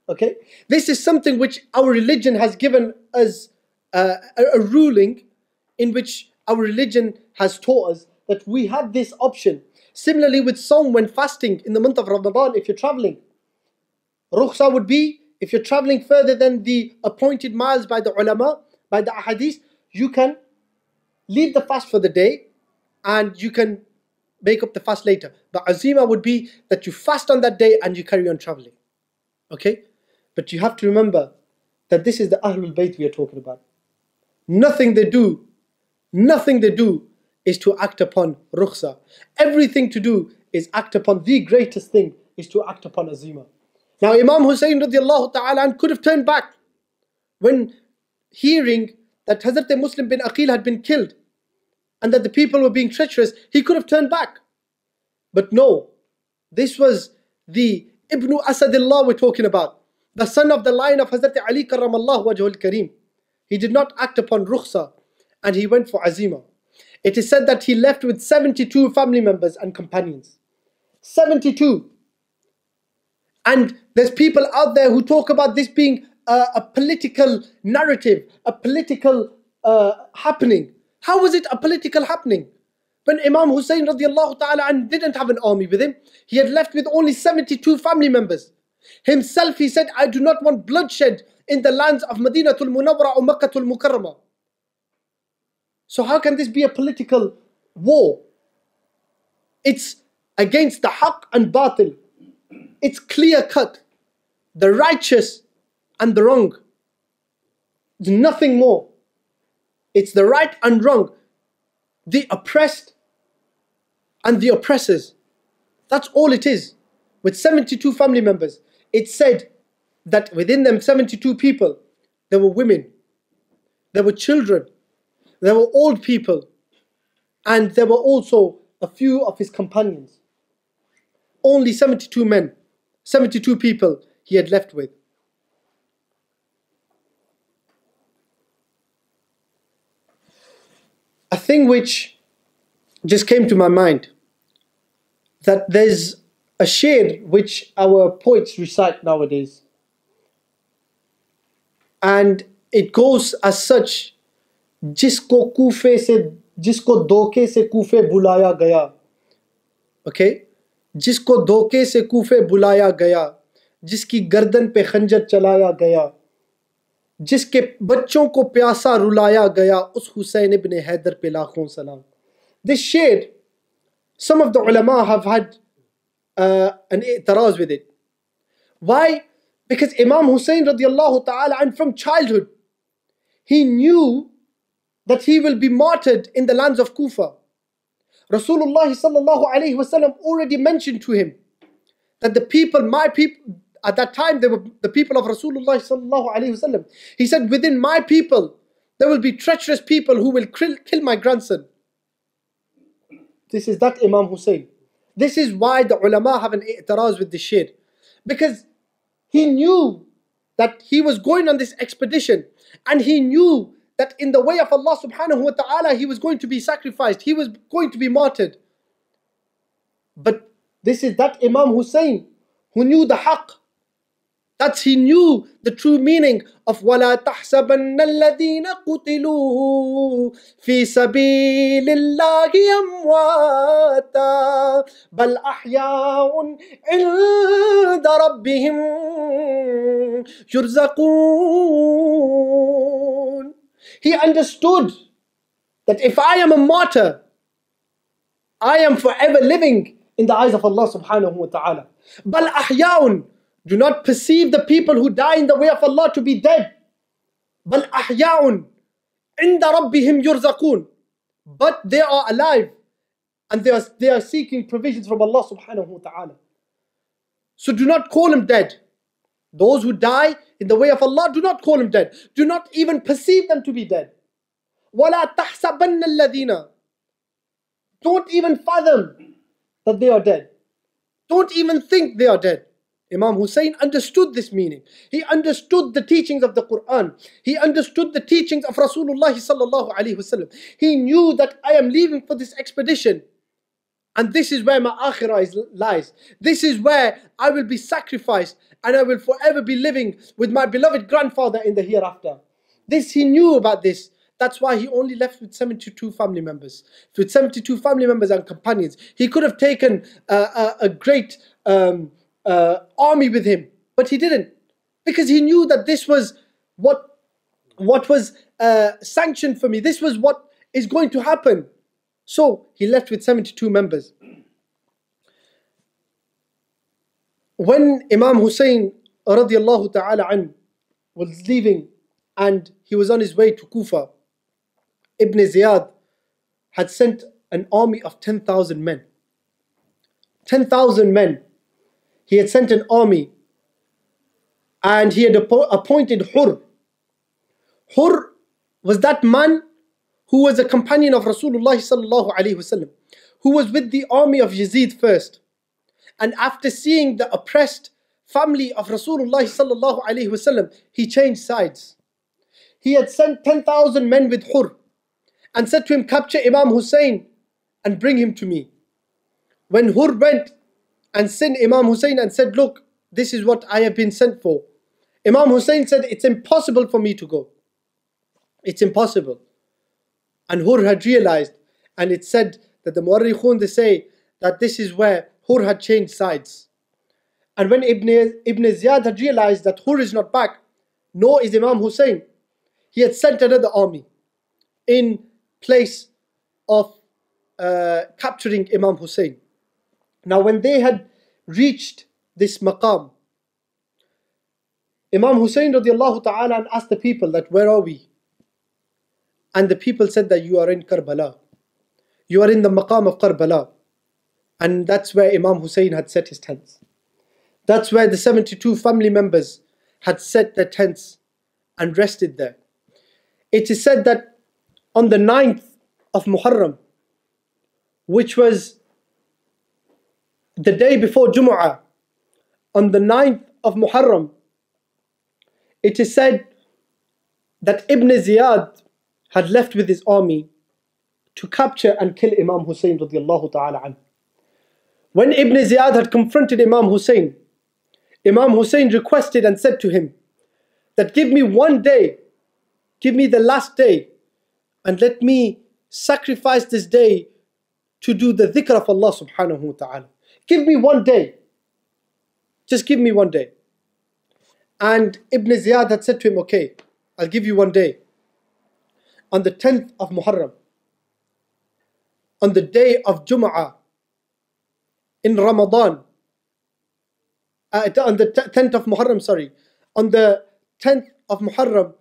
Okay? This is something which our religion has given us a ruling, in which our religion has taught us that we have this option. Similarly with Sawm, when fasting in the month of Ramadan, if you're traveling, rukhsa would be, if you're traveling further than the appointed miles by the ulama, by the ahadith, you can leave the fast for the day and you can make up the fast later. But azima would be that you fast on that day and you carry on traveling. Okay? But you have to remember that this is the Ahlul Bayt we are talking about. Nothing they do is to act upon rukhsa. Everything to do is act upon, the greatest thing is to act upon azima. Now Imam Hussein radiallahu ta'ala could have turned back when hearing that Hazrat Muslim bin Aqil had been killed and that the people were being treacherous. He could have turned back. But no, this was the Ibn Asadillah we're talking about, the son of the line of Hazrat Ali karramallahu wajhul kareem. He did not act upon rukhsa and he went for azima. It is said that he left with 72 family members and companions. 72. And there's people out there who talk about this being a political narrative, a political happening. How was it a political happening? When Imam Hussein radiallahu ta'ala didn't have an army with him, he had left with only 72 family members. Himself, he said, I do not want bloodshed in the lands of Madinatul Munawwara or Makkatul Mukarramah. So how can this be a political war? It's against the haqq and batil. It's clear cut. The righteous and the wrong. There's nothing more. It's the right and wrong. The oppressed and the oppressors. That's all it is. With 72 family members, it said that within them 72 people, there were women, there were children, there were old people, and there were also a few of his companions. Only 72 men, 72 people he had left with. A thing which just came to my mind, that there's a shair which our poets recite nowadays, and it goes as such: जिसको कूफे से, जिसको धोखे से कूफे बुलाया गया, okay, जिसको धोखे से कूफे बुलाया गया, जिसकी गर्दन पे खंजर चलाया गया, जिसके बच्चों को प्यासा रुलाया गया, उस हुसैन इब्न हैदर पे लाखों सलाम. This shair, some of the ulama have had an i'tiraz with it. Why? Because Imam Hussein radiallahu ta'ala, and from childhood, he knew that he will be martyred in the lands of Kufa. Rasulullah sallallahu alayhi wasallam already mentioned to him that the people, my people, at that time they were the people of Rasulullah sallallahu alayhi wasallam. He said, within my people, there will be treacherous people who will kill my grandson. This is that Imam Hussein. This is why the ulama have an i'tiraz with this shair. Because he knew that he was going on this expedition, and he knew that in the way of Allah subhanahu wa ta'ala he was going to be sacrificed, he was going to be martyred. But this is that Imam Hussein who knew the haqq. That's, he knew the true meaning of وَلَا تَحْسَبَنَّ الَّذِينَ قُتِلُوا فِي سَبِيلِ اللَّهِ أَمْوَاتًا بَلْ أَحْيَاءٌ عِنْدَ رَبِّهِمْ يُرْزَقُونَ. He understood that if I am a martyr, I am forever living in the eyes of Allah subhanahu wa ta'ala. بَلْ أَحْيَاءٌ. Do not perceive the people who die in the way of Allah to be dead. بَلْ أَحْيَاءٌ عِنْدَ رَبِّهِمْ يُرْزَقُونَ. But they are alive, and they are seeking provisions from Allah subhanahu wa ta'ala. So do not call them dead. Those who die in the way of Allah, do not call them dead. Do not even perceive them to be dead. وَلَا تَحْسَبَنَّ الَّذِينَ. Don't even fathom that they are dead. Don't even think they are dead. Imam Hussein understood this meaning. He understood the teachings of the Quran. He understood the teachings of Rasulullah sallallahu alaihi wasallam. He knew that I am leaving for this expedition, and this is where my akhirah lies. This is where I will be sacrificed, and I will forever be living with my beloved grandfather in the hereafter. This, he knew about this. That's why he only left with 72 family members. With 72 family members and companions. He could have taken a great army with him, but he didn't, because he knew that this was what was sanctioned for me. This was what is going to happen. So he left with 72 members. When Imam Hussein radiallahu ta'ala an was leaving and he was on his way to Kufa, Ibn Ziyad had sent an army of 10,000 men. 10,000 men. He had sent an army, and he had appointed Hur. Hur was that man who was a companion of Rasulullah sallallahu alaihi wasallam, who was with the army of Yazid first. And after seeing the oppressed family of Rasulullah sallallahu alaihi wasallam, he changed sides. He had sent 10,000 men with Hur and said to him, capture Imam Hussein and bring him to me. When Hur went and sent Imam Hussein and said, look, this is what I have been sent for. Imam Hussein said, it's impossible for me to go. It's impossible. And Hur had realized, and it said that the Mu'arrikhun, they say that this is where Hur had changed sides. And when Ibn Ziyad had realized that Hur is not back, nor is Imam Hussein, he had sent another army in place of capturing Imam Hussein. Now when they had reached this maqam, Imam Hussein radiallahu ta'ala asked the people that, where are we? And the people said that you are in Karbala. You are in the maqam of Karbala. And that's where Imam Hussein had set his tents. That's where the 72 family members had set their tents and rested there. It is said that on the 9th of Muharram, which was the day before Jumu'ah, on the 9th of Muharram, it is said that Ibn Ziyad had left with his army to capture and kill Imam Hussein radiallahu ta'ala anhu. When Ibn Ziyad had confronted Imam Hussein requested and said to him that, give me one day, give me the last day, and let me sacrifice this day to do the dhikr of Allah subhanahu wa ta'ala. Give me one day. Just give me one day. And Ibn Ziyad had said to him, okay, I'll give you one day. On the 10th of Muharram, on the day of Jumu'ah, in Ramadan, on the 10th of Muharram, sorry, on the 10th of Muharram,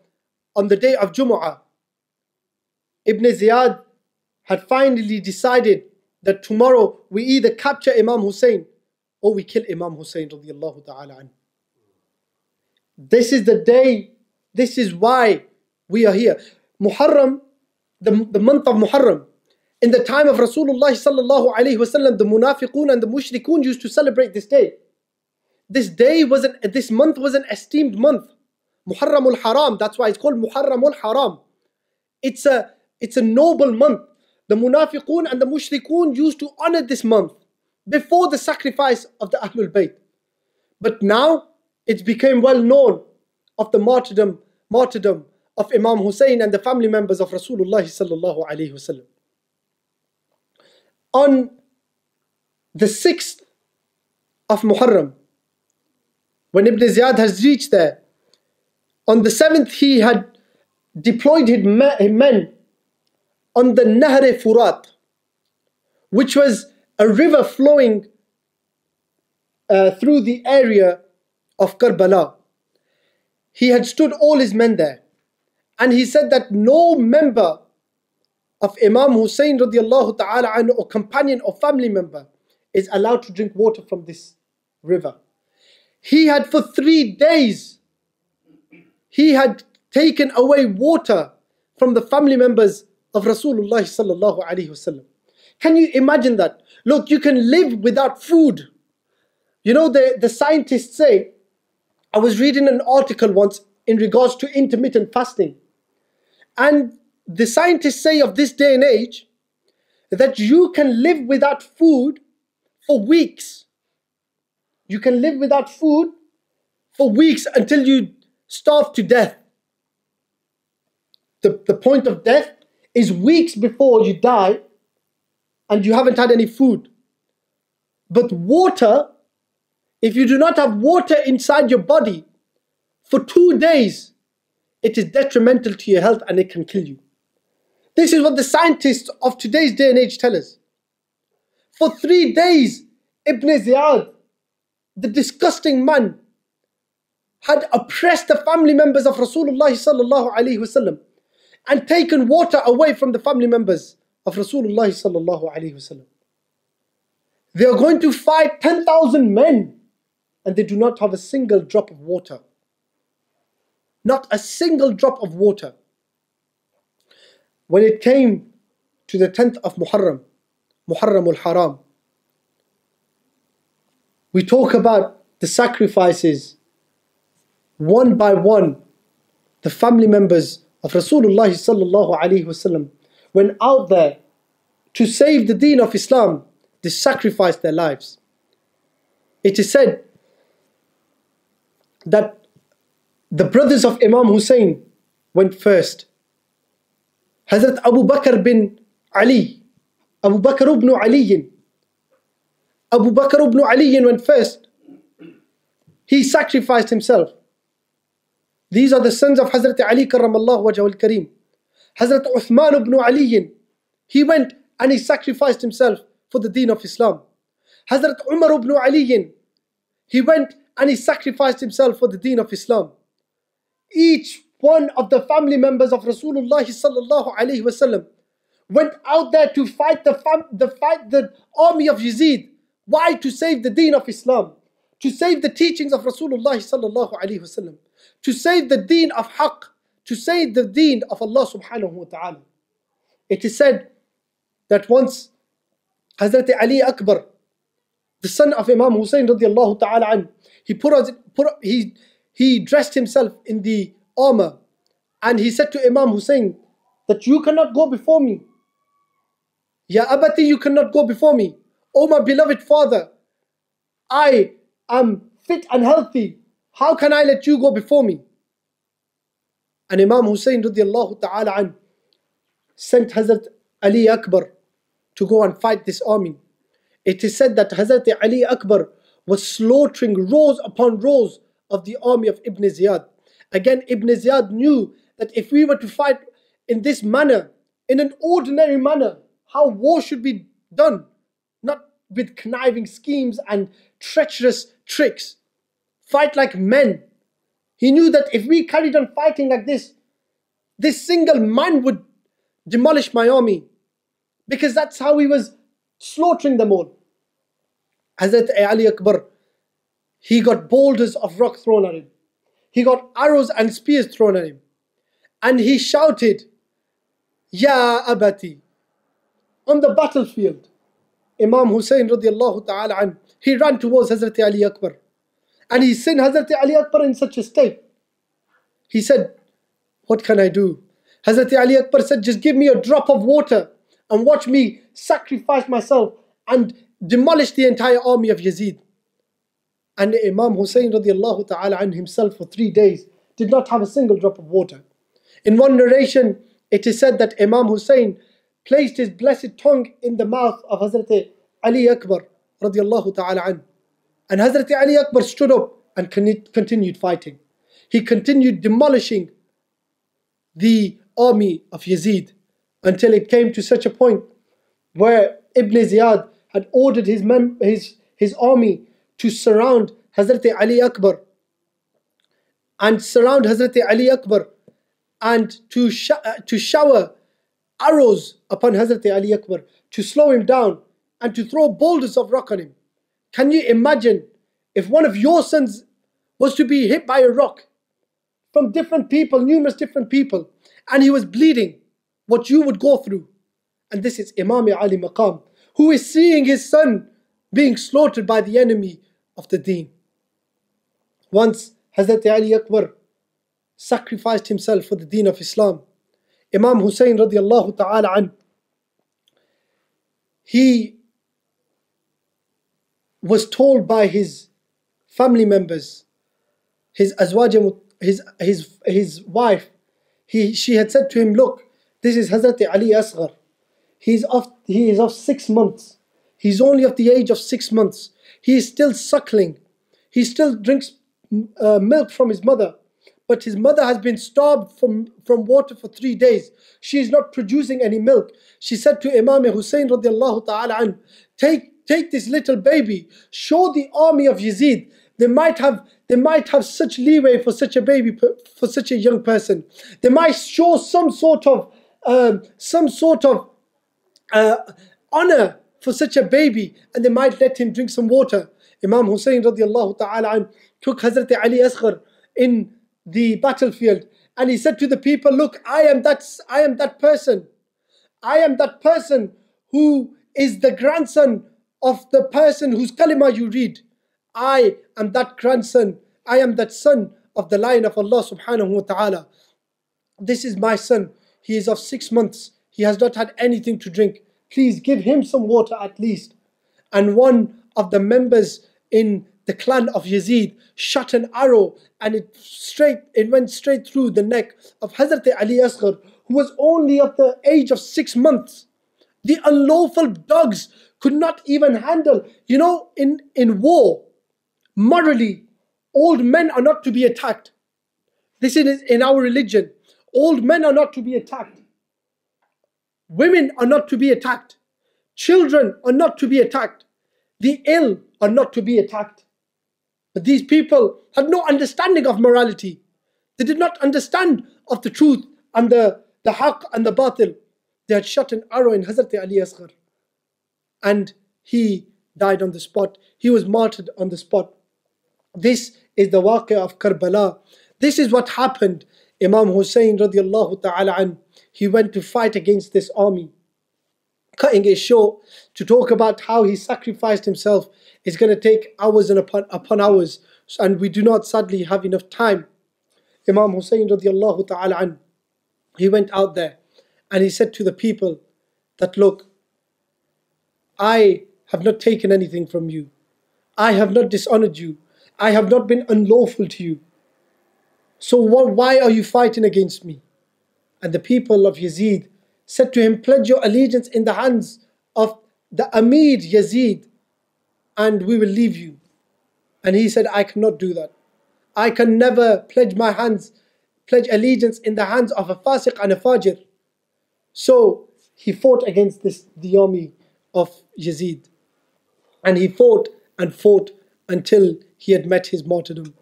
on the day of Jumu'ah, Ibn Ziyad had finally decided that tomorrow we either capture Imam Hussein or we kill Imam Hussein radiallahu ta'ala anhu. This is the day, this is why we are here. Muharram, the month of Muharram, in the time of Rasulullah sallallahu alayhi wasallam, the munafiqun and the mushrikun used to celebrate this day. This month was an esteemed month. Muharramul Haram, that's why it's called Muharramul Haram. It's a noble month. The munafiqun and the mushrikun used to honor this month before the sacrifice of the Ahlul Bayt. But now it became well known of the martyrdom of Imam Hussein and the family members of Rasulullah sallallahu alayhi wasallam. On the 6th of Muharram, when Ibn Ziyad has reached there, on the 7th he had deployed his men on the Nahr Furat, which was a river flowing through the area of Karbala. He had stood all his men there, and he said that no member of Imam Hussein radiallahu ta'ala anhu, or companion or family member, is allowed to drink water from this river. He had for 3 days, he had taken away water from the family members of Rasulullah sallallahu alaihi wasallam. Can you imagine that? Look, you can live without food. You know, the scientists say, I was reading an article once in regards to intermittent fasting, and the scientists say of this day and age that you can live without food for weeks. You can live without food for weeks until you starve to death. The point of death is weeks before you die and you haven't had any food. But water, if you do not have water inside your body for 2 days, it is detrimental to your health and it can kill you. This is what the scientists of today's day and age tell us. For 3 days, Ibn Ziyad, the disgusting man, had oppressed the family members of Rasulullah sallallahu alaihi wasallam and taken water away from the family members of Rasulullah sallallahu alaihi wasallam. They are going to fight 10,000 men and they do not have a single drop of water. Not a single drop of water. When it came to the 10th of Muharram, Muharramul Haram, we talk about the sacrifices one by one. The family members of Rasulullah sallallahu alaihi wasallam went out there to save the deen of Islam. They sacrificed their lives. It is said that the brothers of Imam Hussein went first. Hazrat Abu Bakr bin Ali, Abu Bakr ibn Ali, Abu Bakr ibn Ali went first. He sacrificed himself. These are the sons of Hazrat Ali karramallahu wajhahu al-kareem. Hazrat Uthman ibn Ali, he went and he sacrificed himself for the deen of Islam. Hazrat Umar ibn Ali, he went and he sacrificed himself for the deen of Islam. Each one of the family members of Rasulullah sallallahu alaihi wasallam went out there to fight the army of Yazid. Why? To save the deen of Islam, to save the teachings of Rasulullah sallallahu alaihi wasallam, to save the deen of haqq, to save the deen of Allah subhanahu wa ta'ala. It is said that once Hazrat Ali Akbar, the son of Imam Hussein radiallahu ta'ala an, he dressed himself in the armor and he said to Imam Hussein that you cannot go before me. Ya Abati, you cannot go before me. Oh my beloved father, I am fit and healthy. How can I let you go before me? And Imam Hussein radiallahu ta'ala an sent Hazrat Ali Akbar to go and fight this army. It is said that Hazrat Ali Akbar was slaughtering rows upon rows of the army of Ibn Ziyad. Again, Ibn Ziyad knew that if we were to fight in this manner, in an ordinary manner, how war should be done, not with conniving schemes and treacherous tricks. Fight like men. He knew that if we carried on fighting like this single man would demolish my army, because that's how he was slaughtering them all. Hazrat Ali Akbar, he got boulders of rock thrown at him. He got arrows and spears thrown at him. And he shouted, Ya Abati. On the battlefield, Imam Hussein radiallahu ta'ala an, he ran towards Hazrat Ali Akbar. And he seen Hazrat Ali Akbar in such a state. He said, what can I do? Hazrat Ali Akbar said, just give me a drop of water and watch me sacrifice myself and demolish the entire army of Yazid. And Imam Hussein radiallahu ta'ala an himself for 3 days did not have a single drop of water. In one narration, it is said that Imam Hussein placed his blessed tongue in the mouth of Hazrat Ali Akbar radiallahu ta'ala an. And Hazrat Ali Akbar stood up and continued fighting. He continued demolishing the army of Yazid until it came to such a point where Ibn Ziyad had ordered his army to surround Hazrat Ali Akbar and to shower arrows upon Hazrat Ali Akbar, to slow him down and to throw boulders of rock on him. Can you imagine if one of your sons was to be hit by a rock from different people, numerous different people, and he was bleeding, what you would go through? And this is Imam Ali Maqam, who is seeing his son being slaughtered by the enemy of the deen. Once Hazrat Ali Akbar sacrificed himself for the deen of Islam. Imam Hussein radiallahu ta'ala an, he was told by his family members, his azwaj, his wife, she had said to him, look, this is Hazrat Ali Asghar. He is of 6 months. He's only of the age of 6 months. He is still suckling. He still drinks milk from his mother. But his mother has been starved from water for 3 days. She is not producing any milk. She said to Imam Hussein radiallahu ta'ala an, take this little baby, show the army of Yazid. They might have such leeway for such a baby, for such a young person. They might show some sort of honor for such a baby, and they might let him drink some water. Imam Hussein radiallahu ta'ala an took Hazrat Ali Asghar in the battlefield, and he said to the people, look, I am that person. I am that person who is the grandson of the person whose kalima you read. I am that grandson. I am that son of the lion of Allah subhanahu wa ta'ala. This is my son. He is of 6 months. He has not had anything to drink. Please give him some water at least. And one of the members in the clan of Yazid shot an arrow and it went straight through the neck of Hazrat Ali Asghar, who was only of the age of 6 months. The unlawful dogs could not even handle. You know, in war, morally, old men are not to be attacked. This is in our religion. Old men are not to be attacked. Women are not to be attacked. Children are not to be attacked. The ill are not to be attacked. But these people had no understanding of morality. They did not understand of the truth and the haqq and the batil. They had shot an arrow in Hazrat Ali Asghar, and he died on the spot. He was martyred on the spot. This is the waqi' of Karbala. This is what happened. Imam Hussein radiallahu ta'ala an, he went to fight against this army. Cutting it short, to talk about how he sacrificed himself is going to take hours and upon hours, and we do not sadly have enough time. Imam Hussein radiallahu ta'ala an, he went out there and he said to the people that, look, I have not taken anything from you. I have not dishonored you. I have not been unlawful to you. So why are you fighting against me? And the people of Yazid said to him, pledge your allegiance in the hands of the Amir Yazid and we will leave you. And he said, I cannot do that. I can never pledge allegiance in the hands of a fasiq and a fajir. So he fought against the army of Yazid. And he fought and fought until he had met his martyrdom.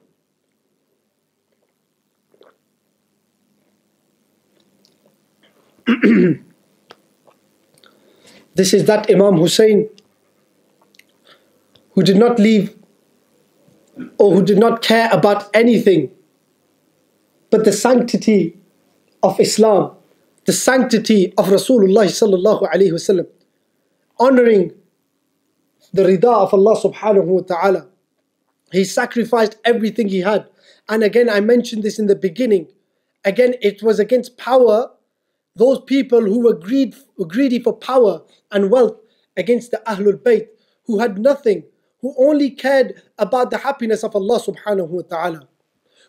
This is that Imam Hussein who did not leave or who did not care about anything but the sanctity of Islam, the sanctity of Rasulullah sallallahu alaihi wasallam, honoring the rida of Allah subhanahu wa ta'ala. He sacrificed everything he had. And again, I mentioned this in the beginning. Again, it was against power. Those people who were greedy for power and wealth, against the Ahlul Bayt, who had nothing, who only cared about the happiness of Allah subhanahu wa ta'ala,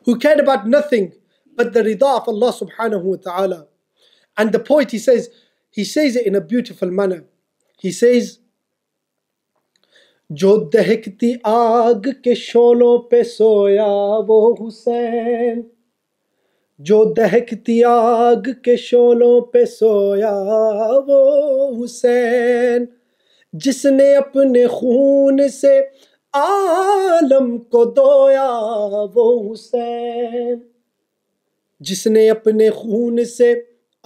who cared about nothing but the rida of Allah subhanahu wa ta'ala. And the poet, he says it in a beautiful manner. He says, जो दहकती आग के शोलों पे सोया वो हुसैन, जो दहकती आग के शोलों पे सोया वो हुसैन, जिसने अपने खून से आलम को धोया वो हुसैन, जिसने अपने खून से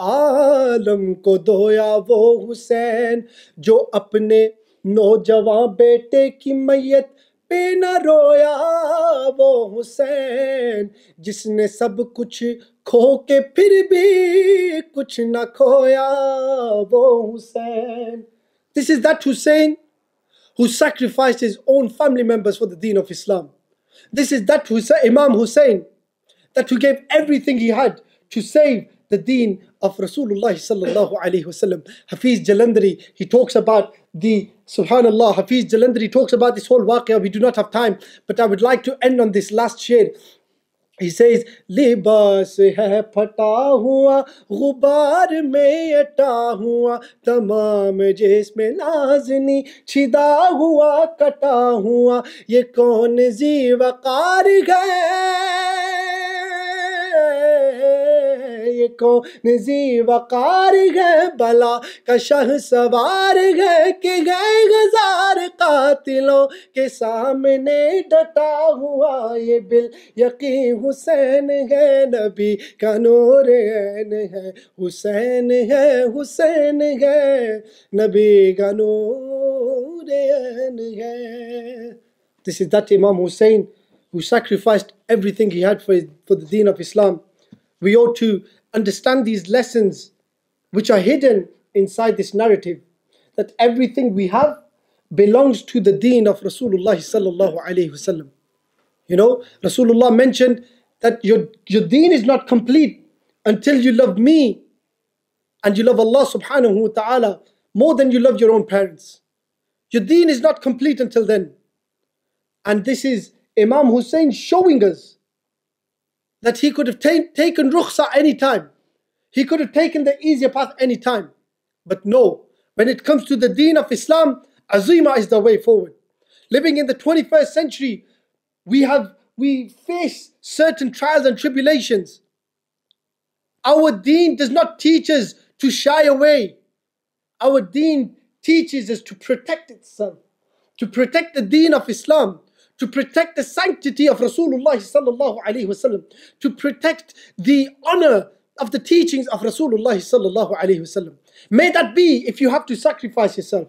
आलम को धोया वो हुसैन, जो अपने नौजवान बेटे की मैयत पे न रोया वो हुसैन, जिसने सब कुछ खो के फिर भी कुछ न खोया वो Hussain. This is that Hussein who sacrificed his own family members for the deen of Islam. This is that Imam Hussein that who gave everything he had to save the deen of Rasulullah sallallahu alaihi wasallam. Hafiz Jalandhari, he talks about Subhanallah, Hafiz Jalandhari talks about this whole waqia. We do not have time, but I would like to end on this last shade. He says, लिबास है फटा हुआ गुबार में अटा हुआ तमाम जिस्म नाज़नी छिदा हुआ कटा हुआ ये कौन ज़ी वक़ार है ये कौन ज़ी वक़ार है भला का शह सवार है कि गए गज़ार कातिलों के सामने डटा हुआ ये बिल यकीन हुसैन है नबी का नूर ऐन है हुसैन है नबी का नूर ऐन है. This is that Imam Hussein who sacrificed everything he had for the deen of Islam. We ought to understand these lessons which are hidden inside this narrative, that everything we have belongs to the deen of Rasulullah sallallahu alaihi wasallam. You know, Rasulullah mentioned that your deen is not complete until you love me and you love Allah subhanahu wa ta'ala more than you love your own parents. Your deen is not complete until then. And this is Imam Hussein showing us that he could have taken rukhsa any time. He could have taken the easier path any time. But no, when it comes to the deen of Islam, azima is the way forward. Living in the 21st century, we face certain trials and tribulations. Our deen does not teach us to shy away. Our deen teaches us to protect itself, to protect the deen of Islam, to protect the sanctity of Rasulullah sallallahu alaihi wasallam, to protect the honor of the teachings of Rasulullah sallallahu alaihi wasallam. May that be if you have to sacrifice yourself.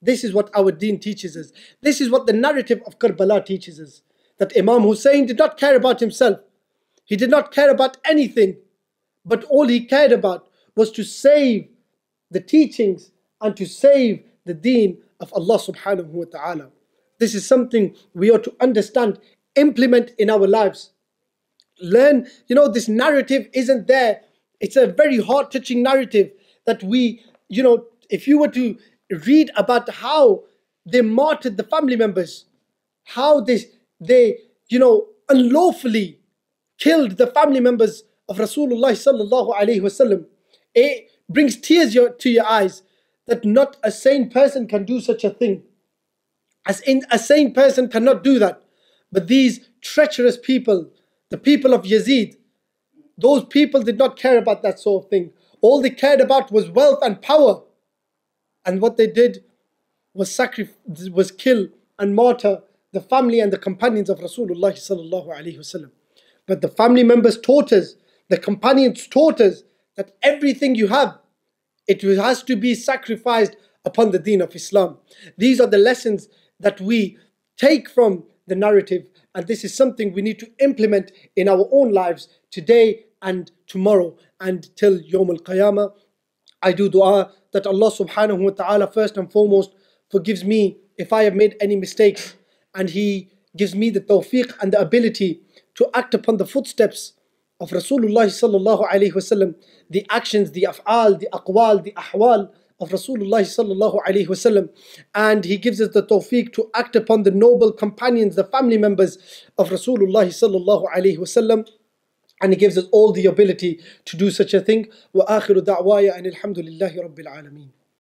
This is what our deen teaches us. This is what the narrative of Karbala teaches us. That Imam Hussein did not care about himself. He did not care about anything. But all he cared about was to save the teachings and to save the deen of Allah subhanahu wa ta'ala. This is something we ought to understand, implement in our lives. Learn, this narrative isn't there. It's a very heart-touching narrative that we, if you were to read about how they martyred the family members, how they unlawfully killed the family members of Rasulullah sallallahu alaihi wasallam, it brings tears to your eyes that not a sane person can do such a thing. A sane person cannot do that. But these treacherous people, the people of Yazid, those people did not care about that sort of thing. All they cared about was wealth and power. And what they did was kill and martyr the family and the companions of Rasulullah sallallahu alaihi wasallam. But the family members taught us, the companions taught us that everything you have, it has to be sacrificed upon the deen of Islam. These are the lessons that we take from the narrative, and this is something we need to implement in our own lives today and tomorrow and till Yawm al-Qiyamah. I do dua that Allah subhanahu wa ta'ala first and foremost forgives me if I have made any mistakes, and He gives me the tawfiq and the ability to act upon the footsteps of Rasulullah sallallahu alaihi wasallam, the actions, the af'al, the aqwal, the ahwal of Rasulullah sallallahu alaihi wasallam, and He gives us the tawfiq to act upon the noble companions, the family members of Rasulullah sallallahu alaihi wasallam, and He gives us all the ability to do such a thing. Wa akhiru da'waya and alhamdulillahi rabbil alameen.